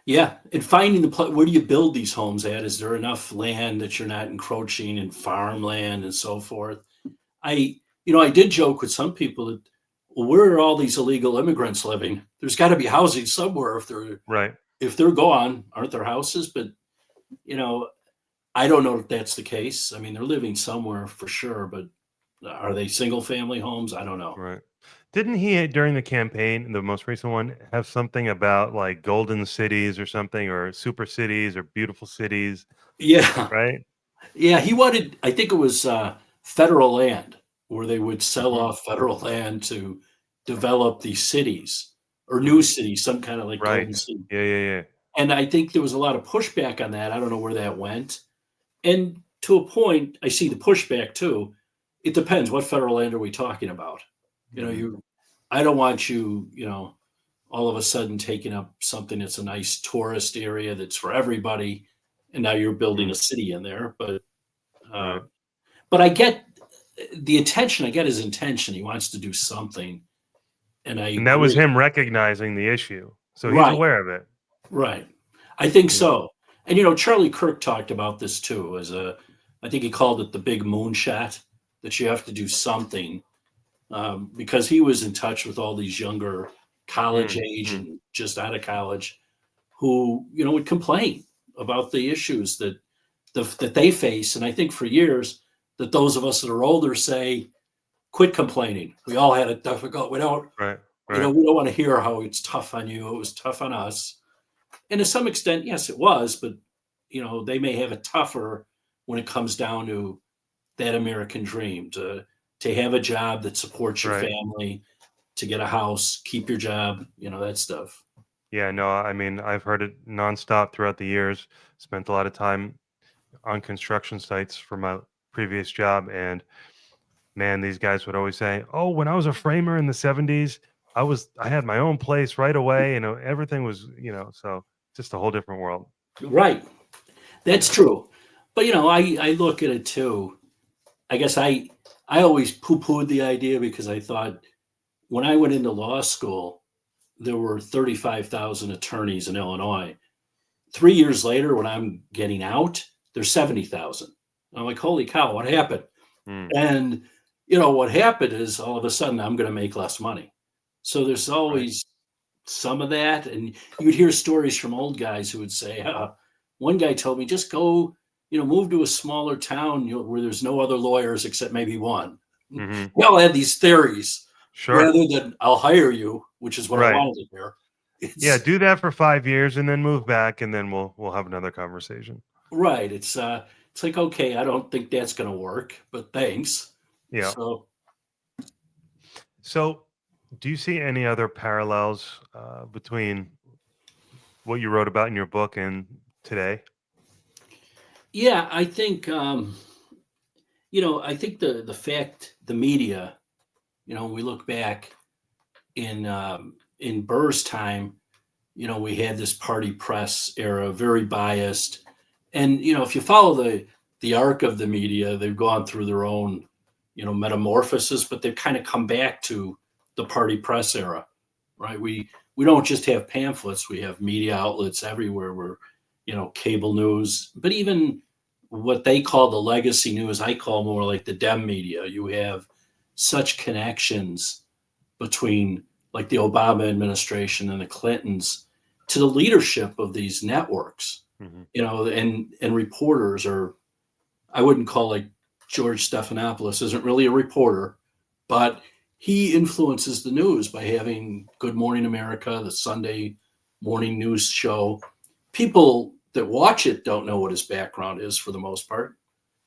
Yeah, and finding where do you build these homes at? Is there enough land that you're not encroaching in farmland and so forth? I did joke with some people that, well, where are all these illegal immigrants living? There's got to be housing somewhere Right. if they're gone, aren't there houses? But you know, I don't know if that's the case. I mean, they're living somewhere for sure, but are they single family homes? I don't know. Right. Didn't he during the campaign, the most recent one, have something about like golden cities or something or super cities or beautiful cities, Yeah, right? yeah. He wanted, I think it was federal land where they would sell Hmm. off federal land to develop these cities or new Hmm. cities, some kind of like Right. golden city. Yeah, yeah, yeah. And I think there was a lot of pushback on that. I don't know where that went. And to a point, I see the pushback too. It depends. What federal land are we talking about? You know, Mhm. I don't want you, all of a sudden taking up something that's a nice tourist area that's for everybody, and now you're building a Mm, city in there. Uh, right. but I get the attention. I get his intention. He wants to do something, and I And that was agree. him recognizing the issue. So he's Right, aware of it. right. I think Yeah. so. And Charlie Kirk talked about this too. I think he called it the big moonshot that you have to do something because he was in touch with all these younger college Mm, age mm, and just out of college who would complain about the issues that they face. And I think for years that those of us that are older say, quit complaining. We all had it difficult. right. Right. We don't want to hear how it's tough on you. It was tough on us. And to some extent, yes, it was, but they may have it tougher when it comes down to that American dream to have a job that supports your Right. family, to get a house, keep your job, that stuff. Yeah, no, I mean, I've heard it nonstop throughout the years. Spent a lot of time on construction sites for my previous job. And man, these guys would always say, "Oh, when I was a framer in the 70s, I had my own place right away. Everything was, so just a whole different world." Right. That's Yeah. true. But I look at it too. I guess I always poo-pooed the idea because I thought when I went into law school, there were 35,000 attorneys in Illinois. 3 years later, when I'm getting out, there's 70,000. I'm like, holy cow, what happened? Mm, And what happened is all of a sudden I'm going to make less money. So there's right. always some of that, and you'd hear stories from old guys who would say, one guy told me, just go, move to a smaller town where there's no other lawyers except maybe one. Hmm. We all had these theories Sure. rather than I'll hire you, which is what I Right. wanted to hear. Yeah, It's do that for 5 years and then move back, and then we'll have another conversation. right. It's like, okay, I don't think that's going to work, but thanks. Yeah. So So, do you see any other parallels between what you wrote about in your book and today? yeah, I think I think the fact the media, when we look back in Burr's time, we had this party press era, very biased. And if you follow the arc of the media, they've gone through their own, metamorphosis, but they've kind of come back to the party press era, right? We don't just have pamphlets; we have media outlets everywhere. Where cable news, but even what they call the legacy news, I call more like the Dem media. You have such connections between like the Obama administration and the Clintons, to the leadership of these networks, Mhm. and reporters, or I wouldn't call, like, George Stephanopoulos isn't really a reporter, but he influences the news by having Good Morning America, the Sunday morning news show. People that watch it don't know what his background is for the most part.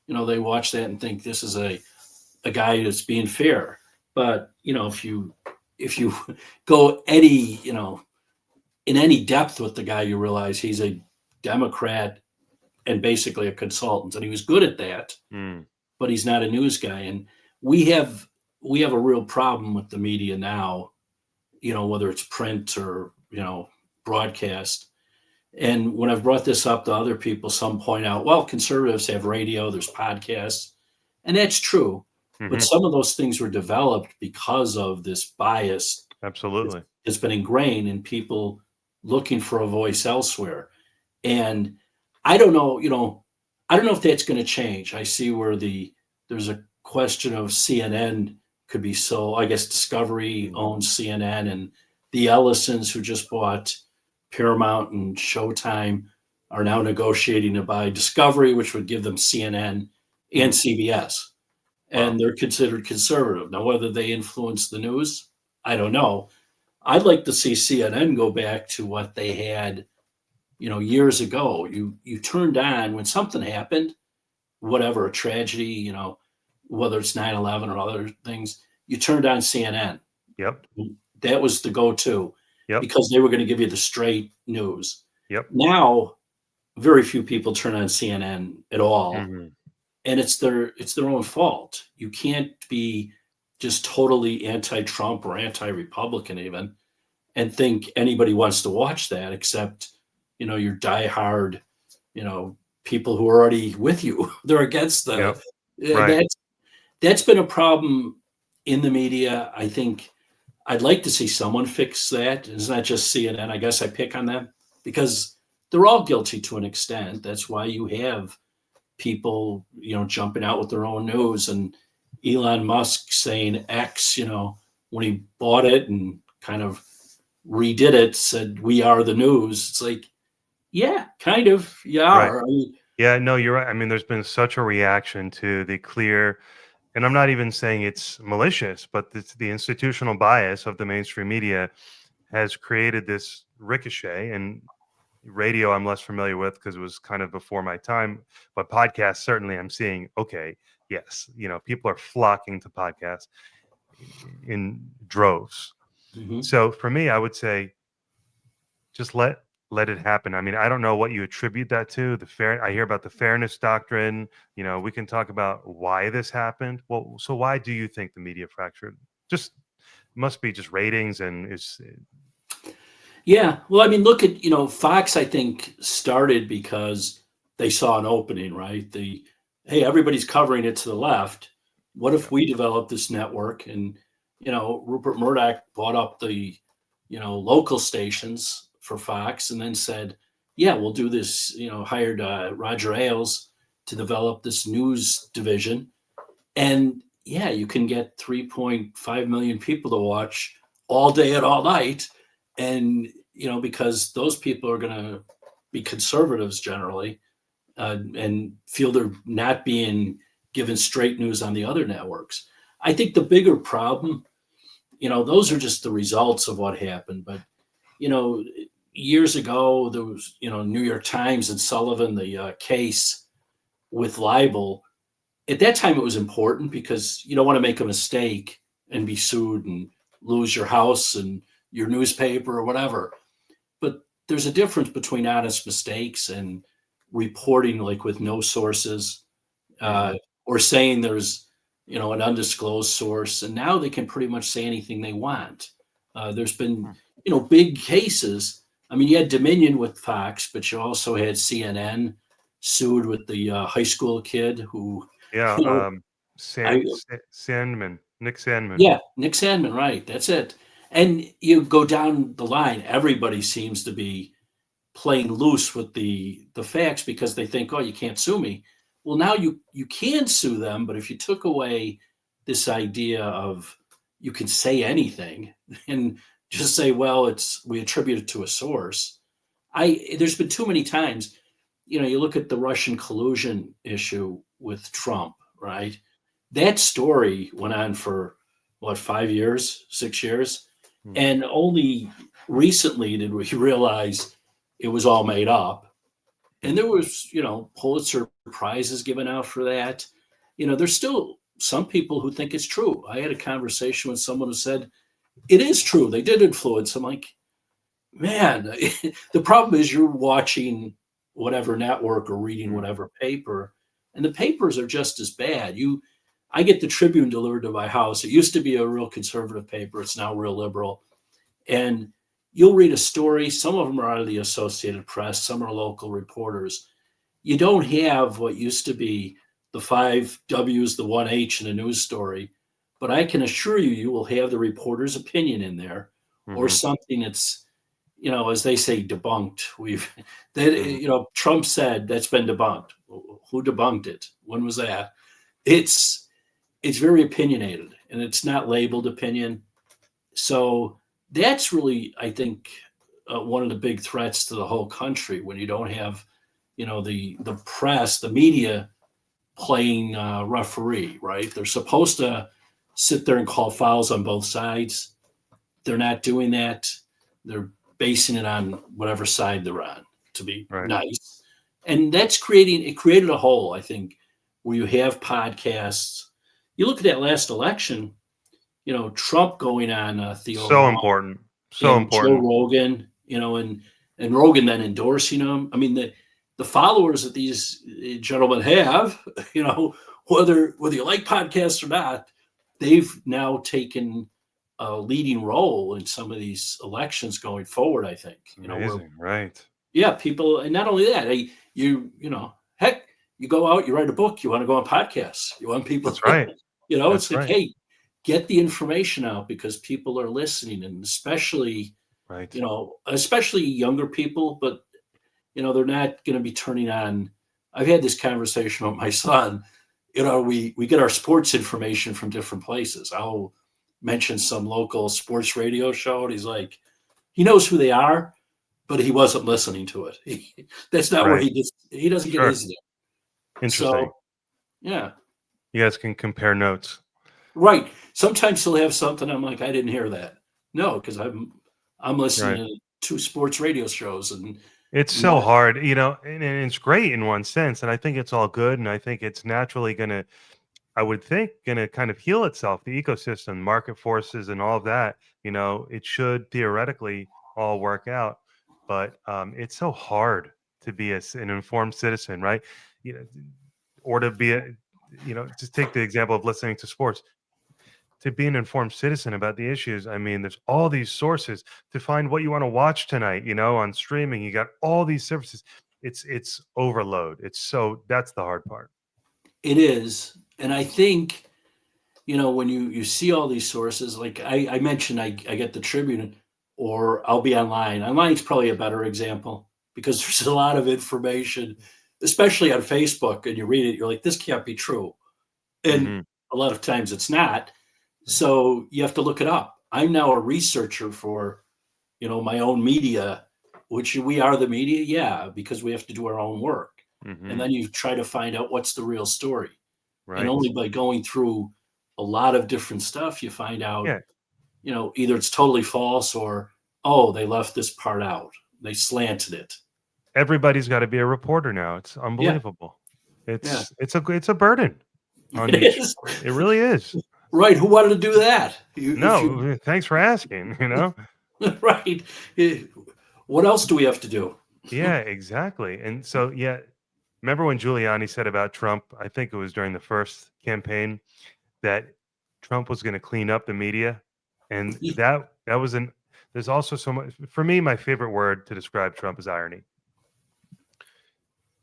They watch that and think this is a guy that's being fair. But if you go in any depth with the guy, you realize he's a Democrat and basically a consultant, and he was good at that, Mm. but he's not a news guy. And we have a real problem with the media now, whether it's print or broadcast. And when I've brought this up to other people, some point out, well, conservatives have radio, there's podcasts, and that's true. But Mhm. some of those things were developed because of this bias Absolutely. that's been ingrained in people looking for a voice elsewhere. And I don't know, I don't know if that's going to change. I see where there's a question of CNN could be sold. I guess Discovery Mhm. owns CNN, and the Ellisons, who just bought Paramount and Showtime, are now negotiating to buy Discovery, which would give them CNN and Mm. CBS. Wow. And they're considered conservative. Now, whether they influence the news, I don't know. I'd like to see CNN go back to what they had, years ago. You turned on when something happened, whatever, a tragedy, whether it's 9/11 or other things, you turned on CNN. Yep. That was the go-to Yep. because they were going to give you the straight news. Yep. Now, very few people turn on CNN at all, Mhm. and it's their own fault. You can't be just totally anti-Trump or anti-Republican even and think anybody wants to watch that except, your diehard, you know, people who are already with you. They're against Yep. and Right. that's been a problem in the media. I think I'd like to see someone fix that. It's not just CNN. I guess I pick on them because they're all guilty to an extent. That's why you have people, jumping out with their own news, and Elon Musk saying X, when he bought it and kind of redid it, said we are the news. It's like, yeah, kind of, you Right. are. I mean, Yeah, no, you're right. I mean, there's been such a reaction to the clear, and I'm not even saying it's malicious, but it's the institutional bias of the mainstream media has created this ricochet. And radio, I'm less familiar with because it was kind of before my time, but podcasts, certainly I'm seeing, okay, yes, people are flocking to podcasts in droves. mhm. So for me, I would say just let it happen. I mean, I don't know what you attribute that to. I hear about the fairness doctrine. We can talk about why this happened. Well, so why do you think the media fractured? Just must be just ratings and is Yeah. Well, I mean, look at, Fox, I think, started because they saw an opening, right? Hey, everybody's covering it to the left. What yeah. if we develop this network? And, Rupert Murdoch bought up the, local stations for Fox and then said, yeah, we'll do this, hired Roger Ailes to develop this news division. And yeah, you can get 3.5 million people to watch all day and all night. And, because those people are going to be conservatives generally, and feel they're not being given straight news on the other networks. I think the bigger problem, those are just the results of what happened. But, you know, years ago, there was, New York Times and Sullivan, the case with libel. At that time, it was important because you don't want to make a mistake and be sued and lose your house and your newspaper or whatever. But there's a difference between honest mistakes and reporting like with no sources, uh, Mhm. or saying there's, an undisclosed source. And now they can pretty much say anything they want. There's been, Hmm. big cases. I mean, you had Dominion with Fox, but you also had CNN sued with the high school kid who, Yeah, you know, I Sandman, Nick Sandman. yeah, Nick Sandman, right? That's it. And you go down the line, everybody seems to be playing loose with the facts because they think, oh, you can't sue me. Well, now you can sue them, but if you took away this idea of you can say anything, and just say, well, we attribute it to a source. There's been too many times, you look at the Russian collusion issue with Trump, right? That story went on for what, 5 years, 6 years, Mm. and only recently did we realize it was all made up. And there was, Pulitzer prizes given out for that. There's still some people who think it's true. I had a conversation with someone who said it is true. They did influence. I'm like, man, the problem is you're watching whatever network or reading Mm. whatever paper, and the papers are just as bad. I get the Tribune delivered to my house. It used to be a real conservative paper. It's now real liberal. And you'll read a story. Some of them are out of the Associated Press. Some are local reporters. You don't have what used to be the 5 W's, the 1 H in a news story. But I can assure you, you will have the reporter's opinion in there, or Mhm. something that's, as they say, debunked. That, Mhm. Trump said that's been debunked. Who debunked it? When was that? It's it's very opinionated, and it's not labeled opinion. So that's really, I think, one of the big threats to the whole country when you don't have, the press, the media playing referee, right? They're supposed to sit there and call fouls on both sides. They're not doing that. They're basing it on whatever side they're on, to be Right. nice. And it created a hole, I think, where you have podcasts. You look at that last election, Trump going on Theo So Vaughn important. So and Joe important. Rogan, and Rogan then endorsing him. I mean, the followers that these gentlemen have, whether you like podcasts or not, they've now taken a leading role in some of these elections going forward. I think, where, Amazing. Right. yeah, people, and not only that, heck, you go out, you write a book, you want to go on podcasts, you want people, That's right. it's That's like, right. hey, get the information out because people are listening, and Right. especially younger people, but they're not going to be turning on. I've had this conversation with my son. We get our sports information from different places. I'll mention some local sports radio show, and he's like, he knows who they are, but he wasn't listening to it. That's not where Right. he doesn't get Sure. his. Interesting. So yeah, You guys can compare notes. right. Sometimes he'll have something. I'm like, I didn't hear that. No, because I'm Right. listening to two sports radio shows, and It's so not. hard, and it's great in one sense, and I think it's all good, and I think it's naturally gonna, I would think, gonna kind of heal itself, the ecosystem, market forces, and all of that. It should theoretically all work out, but it's so hard to be an informed citizen, right? You know, or to be just take the example of listening to sports. To be an informed citizen about the issues, I mean, there's all these sources to find what you want to watch tonight. On streaming, you got all these services. It's overload. That's the hard part. It is, and I think when you see all these sources, like I mentioned, I get the Tribune, or I'll be online. Online's probably a better example because there's a lot of information, especially on Facebook, and you read it, you're like, this can't be true, and Hmm. a lot of times it's not. So you have to look it up. I'm now a researcher for my own media, which we are the media, yeah, because we have to do our own work, and Hmm. then you try to find out what's the real story, and Right. only by going through a lot of different stuff you find out, Yeah. either it's totally false, or oh, they left this part out, they slanted it. Everybody's got to be a reporter now. It's Yeah, unbelievable. yeah. It's a burden on It these. is It really is. right. Who wanted to do that? If you No, thanks for asking. right. Eh, what else do we have to do? Yeah, exactly. And so, yeah, remember when Giuliani said about Trump? I think it was during the first campaign that Trump was going to clean up the media, and that was an. There's also so much for me. My favorite word to describe Trump is irony.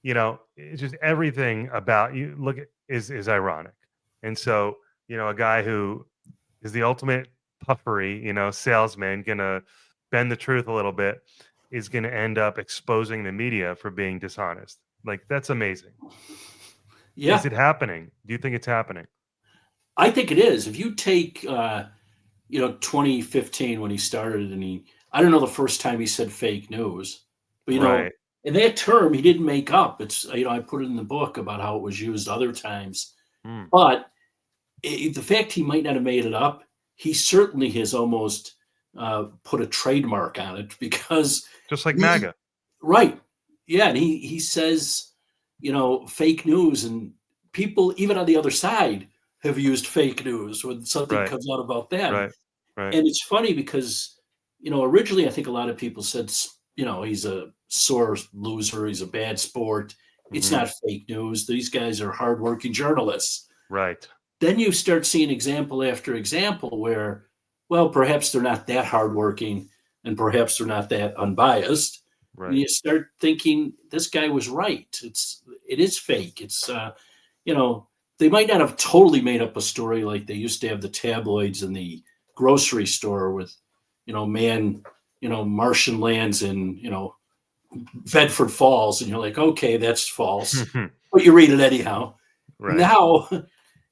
It's just everything about you. Look at is ironic, and so a guy who is the ultimate puffery, salesman, gonna bend the truth a little bit, is gonna end up exposing the media for being dishonest. Like that's amazing. Is Yeah, it happening? Do you think it's happening? I think it is. If you take 2015 when he started, and I don't know the first time he said fake news, but Right. and that term he didn't make up. It's I put it in the book about how it was used other times, Mm. but the fact he might not have made it up, he certainly has almost put a trademark on it because Just like he MAGA. right, yeah, and he says fake news, and people even on the other side have used fake news when something Right. comes out about them. Right. Right. And it's funny because, originally I think a lot of people said, he's a sore loser, he's a bad sport. It's Hmm. not fake news. These guys are hardworking journalists. Right. Then you start seeing example after example where, well, perhaps they're not that hardworking and perhaps they're not that unbiased. And Right. you start thinking this guy was right. It is fake. You know, they might not have totally made up a story like they used to have the tabloids in the grocery store with, man, Martian lands in, Bedford Falls, and you're like, okay, that's false, but you read it anyhow. Right. Now,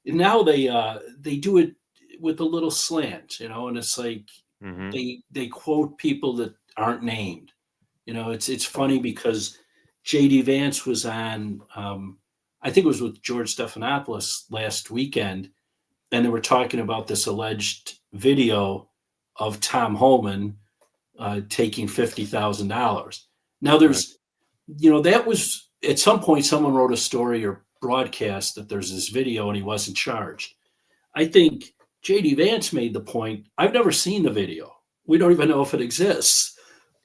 now they do it with a little slant, and it's like Hmm. they quote people that aren't named. It's funny because JD Vance was on, I think it was with George Stephanopoulos last weekend, and they were talking about this alleged video of Tom Holman taking $50,000. Now, Right. that was at some point someone wrote a story or broadcast that there's this video and he wasn't charged. I think JD Vance made the point. I've never seen the video. We don't even know if it exists.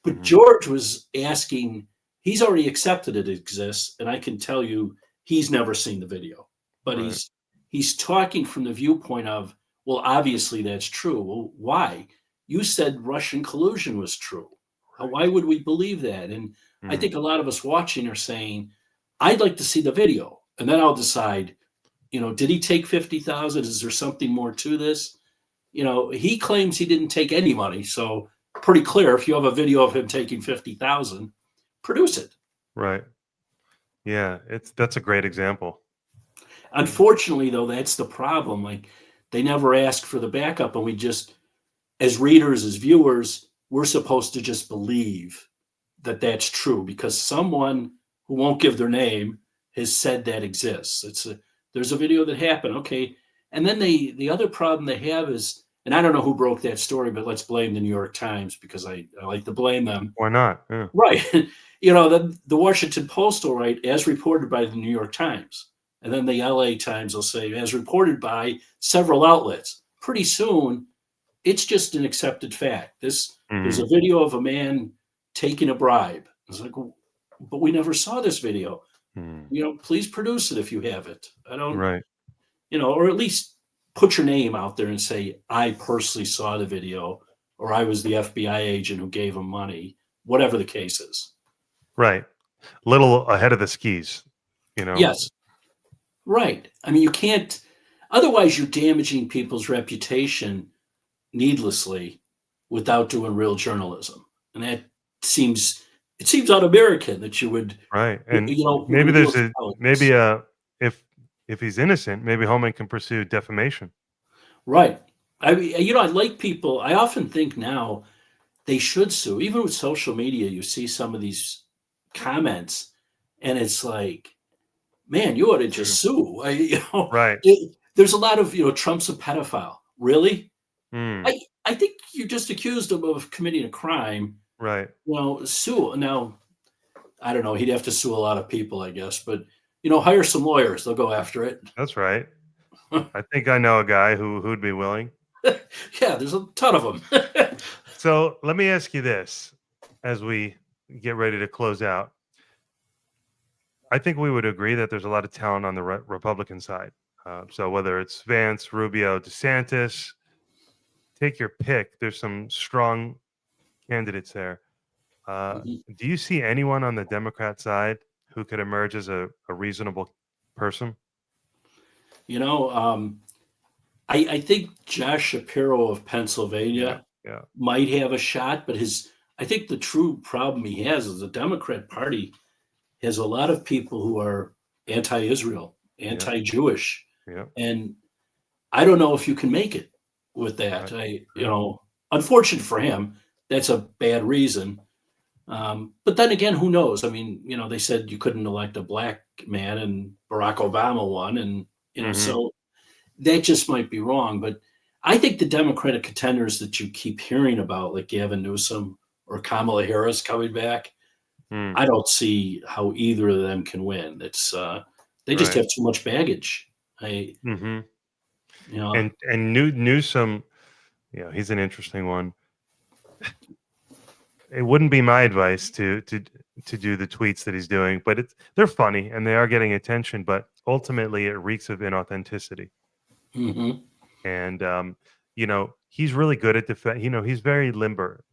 But Hmm. George was asking, he's already accepted it exists, and I can tell you he's never seen the video. But Right. he's talking from the viewpoint of, well, obviously that's true. Well, why? You said Russian collusion was true. Why Right. would we believe that? And I Mm. think a lot of us watching are saying, I'd like to see the video, and then I'll decide. Did he take 50,000? Is there something more to this? He claims he didn't take any money, so pretty clear. If you have a video of him taking 50,000, produce it. Right. Yeah. That's a great example. Unfortunately, though, that's the problem. Like they never ask for the backup, and we just, as readers, as viewers, we're supposed to just believe that that's true because someone who won't give their name has said that exists. There's a video that happened, okay, and then the other problem they have is, and I don't know who broke that story, but let's blame the New York Times because I like to blame them. Why not? Yeah. Right. The Washington Post will write, as reported by the New York Times. And then the LA Times will say, as reported by several outlets. Pretty soon, it's just an accepted fact. There's Hmm. a video of a man taking a bribe. It's like, "Well, but we never saw this video. Hmm. Please produce it if you have it. I don't, Right. or at least put your name out there and say, I personally saw the video, or I was the FBI agent who gave him money, whatever the case is. Right. Little ahead of the skis, you know? Yes, right. I mean, you can't, otherwise, you're damaging people's reputation needlessly without doing real journalism. And it seems un-American that you would, Right. And maybe reveal there's a intelligence. maybe if if he's innocent, maybe Holman can pursue defamation. Right. I mean, I like people, I often think now they should sue. Even with social media, you see some of these comments, and it's like, man, you ought to just Mhm. sue. Right. There's a lot of, Trump's a pedophile. Really? Mm. I think you just accused him of committing a crime. Right. Sue. Now, I don't know. He'd have to sue a lot of people, I guess, but hire some lawyers. They'll go after it. That's right. I think I know a guy who'd be willing. Yeah, there's a ton of them. So let me ask you this as we get ready to close out. I think we would agree that there's a lot of talent on the Republican side. So whether it's Vance, Rubio, DeSantis, take your pick. There's some strong candidates there. Uh, Mhm. do you see anyone on the Democrat side who could emerge as a reasonable person? You know, um, I think Josh Shapiro of Yeah, Pennsylvania yeah, might have a shot, but I think the true problem he has is the Democrat Party has a lot of people who are anti-Israel, yeah, anti-Jewish, yeah. and I don't know if you can make it. with that. Right. You know, unfortunate for him, that's a bad reason. But then again, who knows? I mean, you know, they said you couldn't elect a black man, and Barack Obama won, and you know, Hmm. so that just might be wrong. But I think the Democratic contenders that you keep hearing about, like Gavin Newsom or Kamala Harris coming back, Mm. I don't see how either of them can win. It's they just Right. have too much baggage. I Hmm. you know And Newsom, he's an interesting one. It wouldn't be my advice to do the tweets that he's doing, but they're funny and they are getting attention, but ultimately it reeks of inauthenticity. mhm, And he's really good at defense. He's very limber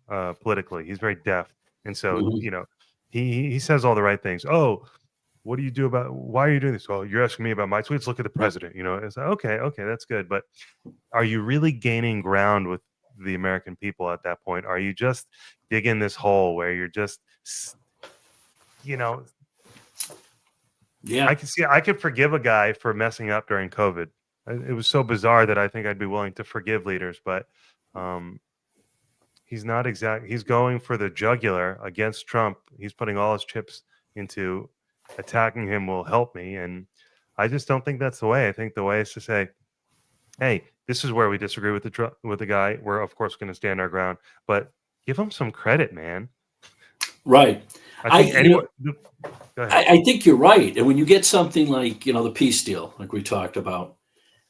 politically. He's very deft, and so mhm. he says all the right things. Oh, what do you do about? Why are you doing this? Oh, you're asking me about my tweets. Look at the president. It's like, okay, that's good, but are you really gaining ground with the American people at that point? Are you just digging this hole where you're just, s- you know, I Yeah, can see, I could forgive a guy for messing up during COVID. It was so bizarre that I think I'd be willing to forgive leaders, but um, he's not exact. He's going for the jugular against Trump. He's putting all his chips into attacking him will help me. And I just don't think that's the way. I think the way is to say, hey, this is where we disagree with with the guy. We're of course going to stand our ground, but give him some credit, man. right. I I think you know anyone. Go ahead. I think you're right. And when you get something like the peace deal, like we talked about,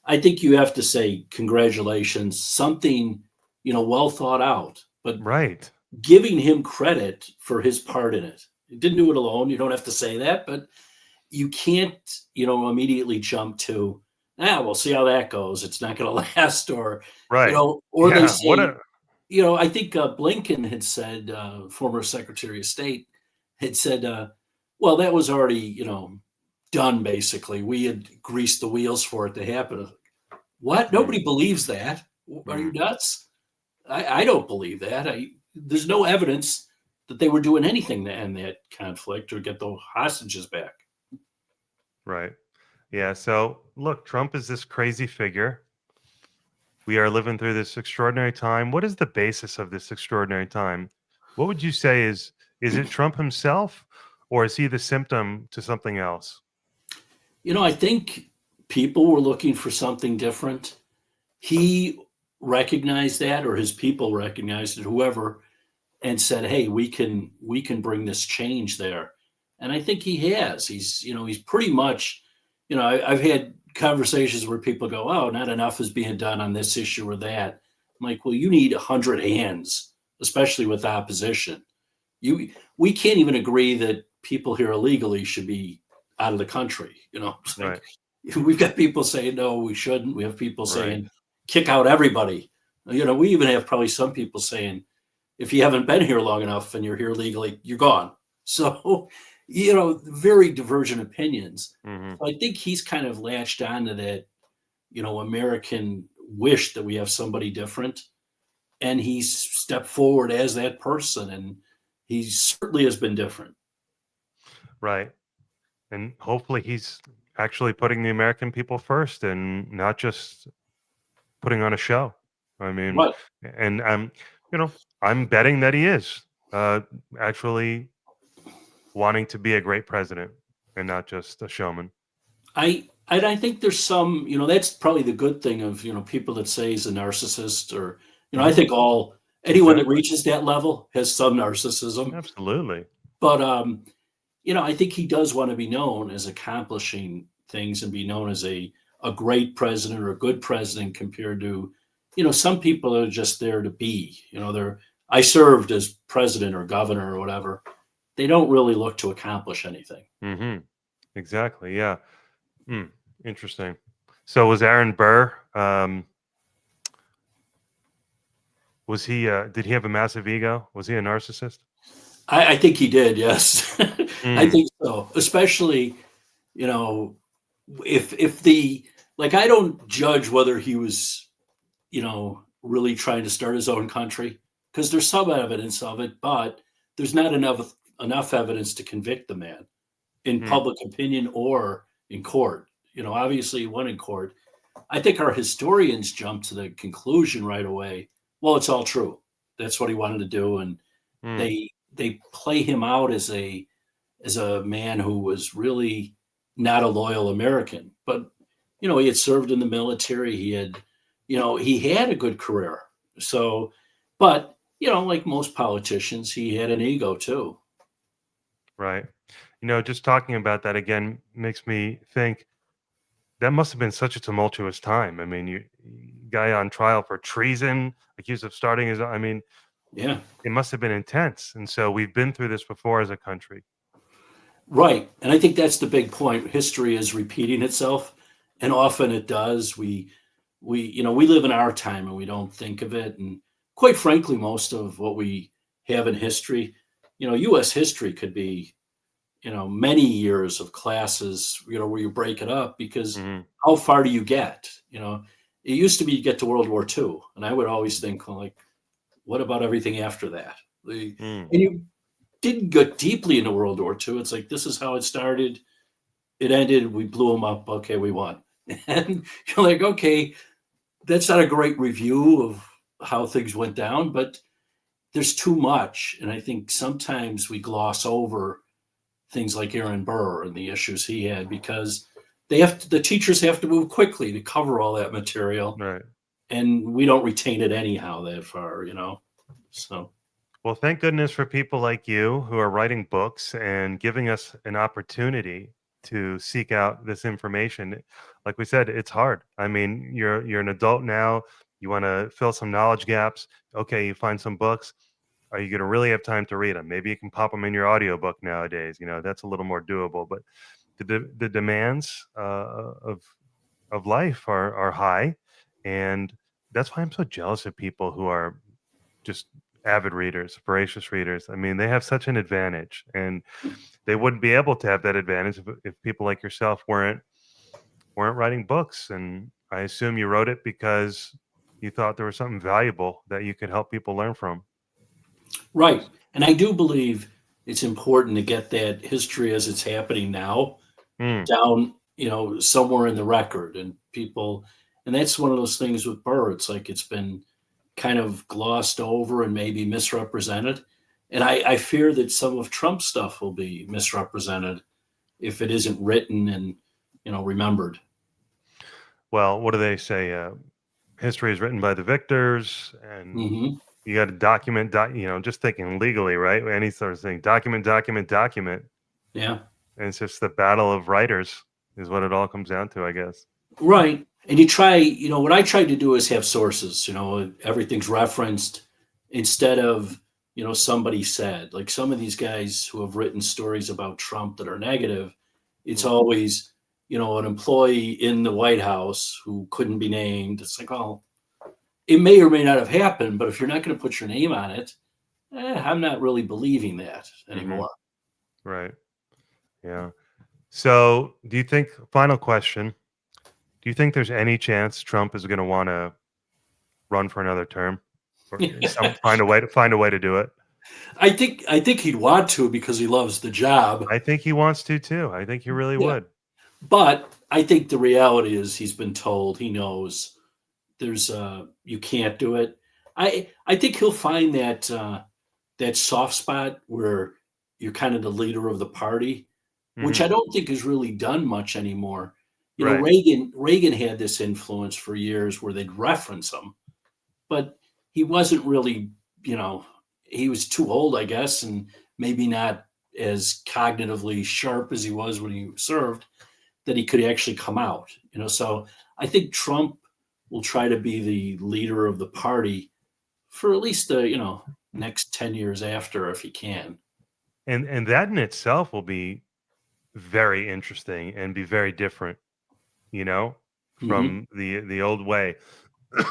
I think you have to say congratulations, something well thought out. But Right. giving him credit for his part in it, he didn't do it alone. You don't have to say that, but you can't immediately jump to we'll see how that goes. It's not going to last, or Right. or they Yeah. What say a. I think Blinken had said, former Secretary of State had said, well, that was already, done basically. We had greased the wheels for it to happen. What? Mm, Nobody believes that. Are you mm, nuts? I don't believe that. There's no evidence that they were doing anything to end that conflict or get the hostages back. right. Yeah. So look, Trump is this crazy figure. We are living through this extraordinary time. What is the basis of this extraordinary time? What would you say is it Trump himself, or is he the symptom to something else? I think people were looking for something different. He recognized that, or his people recognized it, whoever, and said, "Hey, we can bring this change there." And I think he has. He's pretty much, I've had conversations where people go, "Oh, not enough is being done on this issue or that." I'm like, "Well, you need 100 hands, especially with opposition. You we can't even agree that people here illegally should be out of the country." It's like Right. we've got people saying no, we shouldn't. We have people Right. saying kick out everybody. We even have probably some people saying if you haven't been here long enough and you're here legally, you're gone. So, very divergent opinions. Hmm. So I think he's kind of latched onto that, American wish that we have somebody different. And he's stepped forward as that person. And he certainly has been different. Right. And hopefully he's actually putting the American people first and not just putting on a show. I mean, Right. and you know, I'm betting that he is uh, actually wanting to be a great president and not just a showman. I think there's some, that's probably the good thing of, people that say he's a narcissist, or, I Hmm. think anyone that Exactly. reaches that level has some narcissism. Absolutely. But I think he does want to be known as accomplishing things and be known as a great president or a good president compared to, some people are just there to be. I served as president or governor or whatever. They don't really look to accomplish anything. Hmm. Exactly. Yeah. Hmm. Interesting. So was Aaron Burr? Was he? Did he have a massive ego? Was he a narcissist? I think he did, yes. I Mm, think so. Especially, you know, if the like I don't judge whether he was, really trying to start his own country, because there's some evidence of it, but there's not enough evidence to convict the man in mm, public opinion or in court. Obviously he won in court. I think our historians jump to the conclusion right away. Well, it's all true. That's what he wanted to do, and Mm, they play him out as a man who was really not a loyal American. But he had served in the military. He had a good career. So, but like most politicians, he had an ego too. right. Just talking about that again makes me think that must have been such a tumultuous time. I mean, guy on trial for treason, accused of starting his. I mean, Yeah. it must have been intense. And so we've been through this before as a country. Right. And I think that's the big point. History is repeating itself, and often it does. We live in our time and we don't think of it. And quite frankly, most of what we have in history, US history could be, many years of classes, where you break it up because Hmm. how far do you get? It used to be you get to World War II. And I would always think, well, like, what about everything after that? Mm, And you didn't go deeply into World War II. It's like, this is how it started. It ended. We blew them up. Okay, we won. And you're like, okay, that's not a great review of how things went down, but there's too much. And I think sometimes we gloss over things like Aaron Burr and the issues he had because the teachers have to move quickly to cover all that material. right. And we don't retain it anyhow that far. So, Well, thank goodness for people like you who are writing books and giving us an opportunity to seek out this information. Like we said, it's hard. I mean, you're an adult now. You want to fill some knowledge gaps. Okay, you find some books. Are you going to really have time to read them? Maybe you can pop them in your audiobook nowadays. That's a little more doable. But the demands of life are high, and that's why I'm so jealous of people who are just avid readers, voracious readers. I mean, they have such an advantage, and they wouldn't be able to have that advantage if people like yourself weren't writing books. And I assume you wrote it because you thought there was something valuable that you could help people learn from. right. And I do believe it's important to get that history as it's happening now Mm, down, somewhere in the record and people. And that's one of those things with Burr. It's like it's been kind of glossed over and maybe misrepresented. And I fear that some of Trump's stuff will be misrepresented if it isn't written and, remembered. well, what do they say? History is written by the victors, and Hmm. you got to document. Just thinking legally, right? Any sort of thing, document, document, document. Yeah. And it's just the battle of writers is what it all comes down to, I guess. Right. And what I try to do is have sources, everything's referenced instead of, somebody said. Like some of these guys who have written stories about Trump that are negative, it's Mm, always, an employee in the White House who couldn't be named. It's like, oh, it may or may not have happened, but if you're not going to put your name on it, I'm not really believing that mhm. anymore. Right. Yeah. So, do you think final question, do you think there's any chance Trump is gonna wanna run for another term? Or some find a way to do it? I think he'd want to because he loves the job. I think he wants to too. I think he really Yeah. would. But I think the reality is he's been told, he knows there's you can't do it. I think he'll find that soft spot where you're kind of the leader of the party, which I Mhm. don't think is really done much anymore. Right. Reagan had this influence for years where they'd reference him, but he wasn't really, you know, he was too old, I guess, and maybe not as cognitively sharp as he was when he served that he could actually come out. So I think Trump will try to be the leader of the party for at least the next 10 years after if he can. And that in itself will be very interesting and be very different, you know, Hmm. from the old way.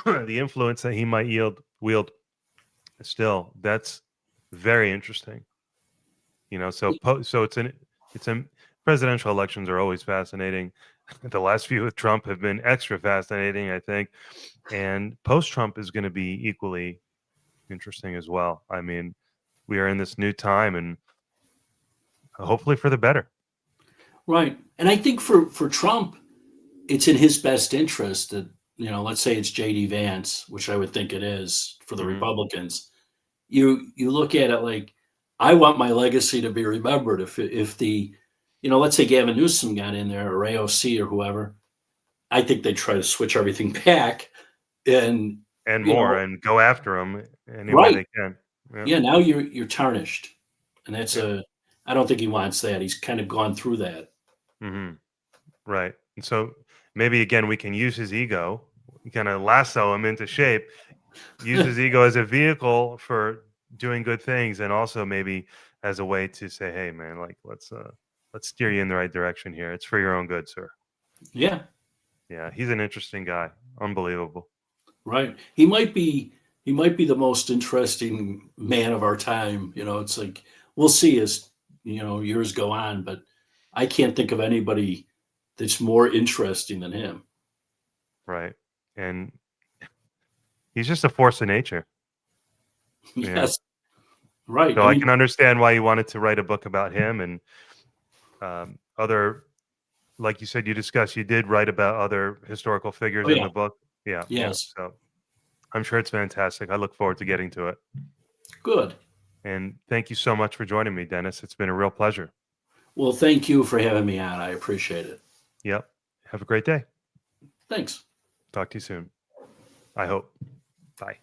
The influence that he might wield still, that's very interesting. So it's a presidential elections are always fascinating. The last few with Trump have been extra fascinating, I think, and post Trump is going to be equally interesting as well. I mean, we are in this new time, and hopefully for the better. Right. And I think for Trump, it's in his best interest that, let's say it's JD Vance, which I would think it is for the Hmm. Republicans. You look at it like, I want my legacy to be remembered. If the, let's say Gavin Newsom got in there, or AOC or whoever, I think they try to switch everything back, and And you more, know, and go after them any way right? they can. Yeah. Yeah, now you're tarnished, and Yeah. I don't think he wants that. He's kind of gone through that. Hmm. Right. And so maybe again we can use his ego, kind of lasso him into shape, use his ego as a vehicle for doing good things, and also maybe as a way to say, hey man, like let's steer you in the right direction here. It's for your own good, sir. Yeah, Yeah, he's an interesting guy. Unbelievable. right. He might be the most interesting man of our time. It's like, we'll see as years go on, but I can't think of anybody that's more interesting than him. Right. And he's just a force of nature. Yeah. Yes, right. So I I mean, can understand why you wanted to write a book about him and other, like you said, you discussed, you did write about other historical oh figures in yeah, the book. Yeah. Yeah. yes, So I'm sure it's fantastic. I look forward to getting to it. good. And thank you so much for joining me, Dennis. It's been a real pleasure. Well, thank you for having me on. I appreciate it. Yep. Have a great day. Thanks. Talk to you soon. I hope. Bye.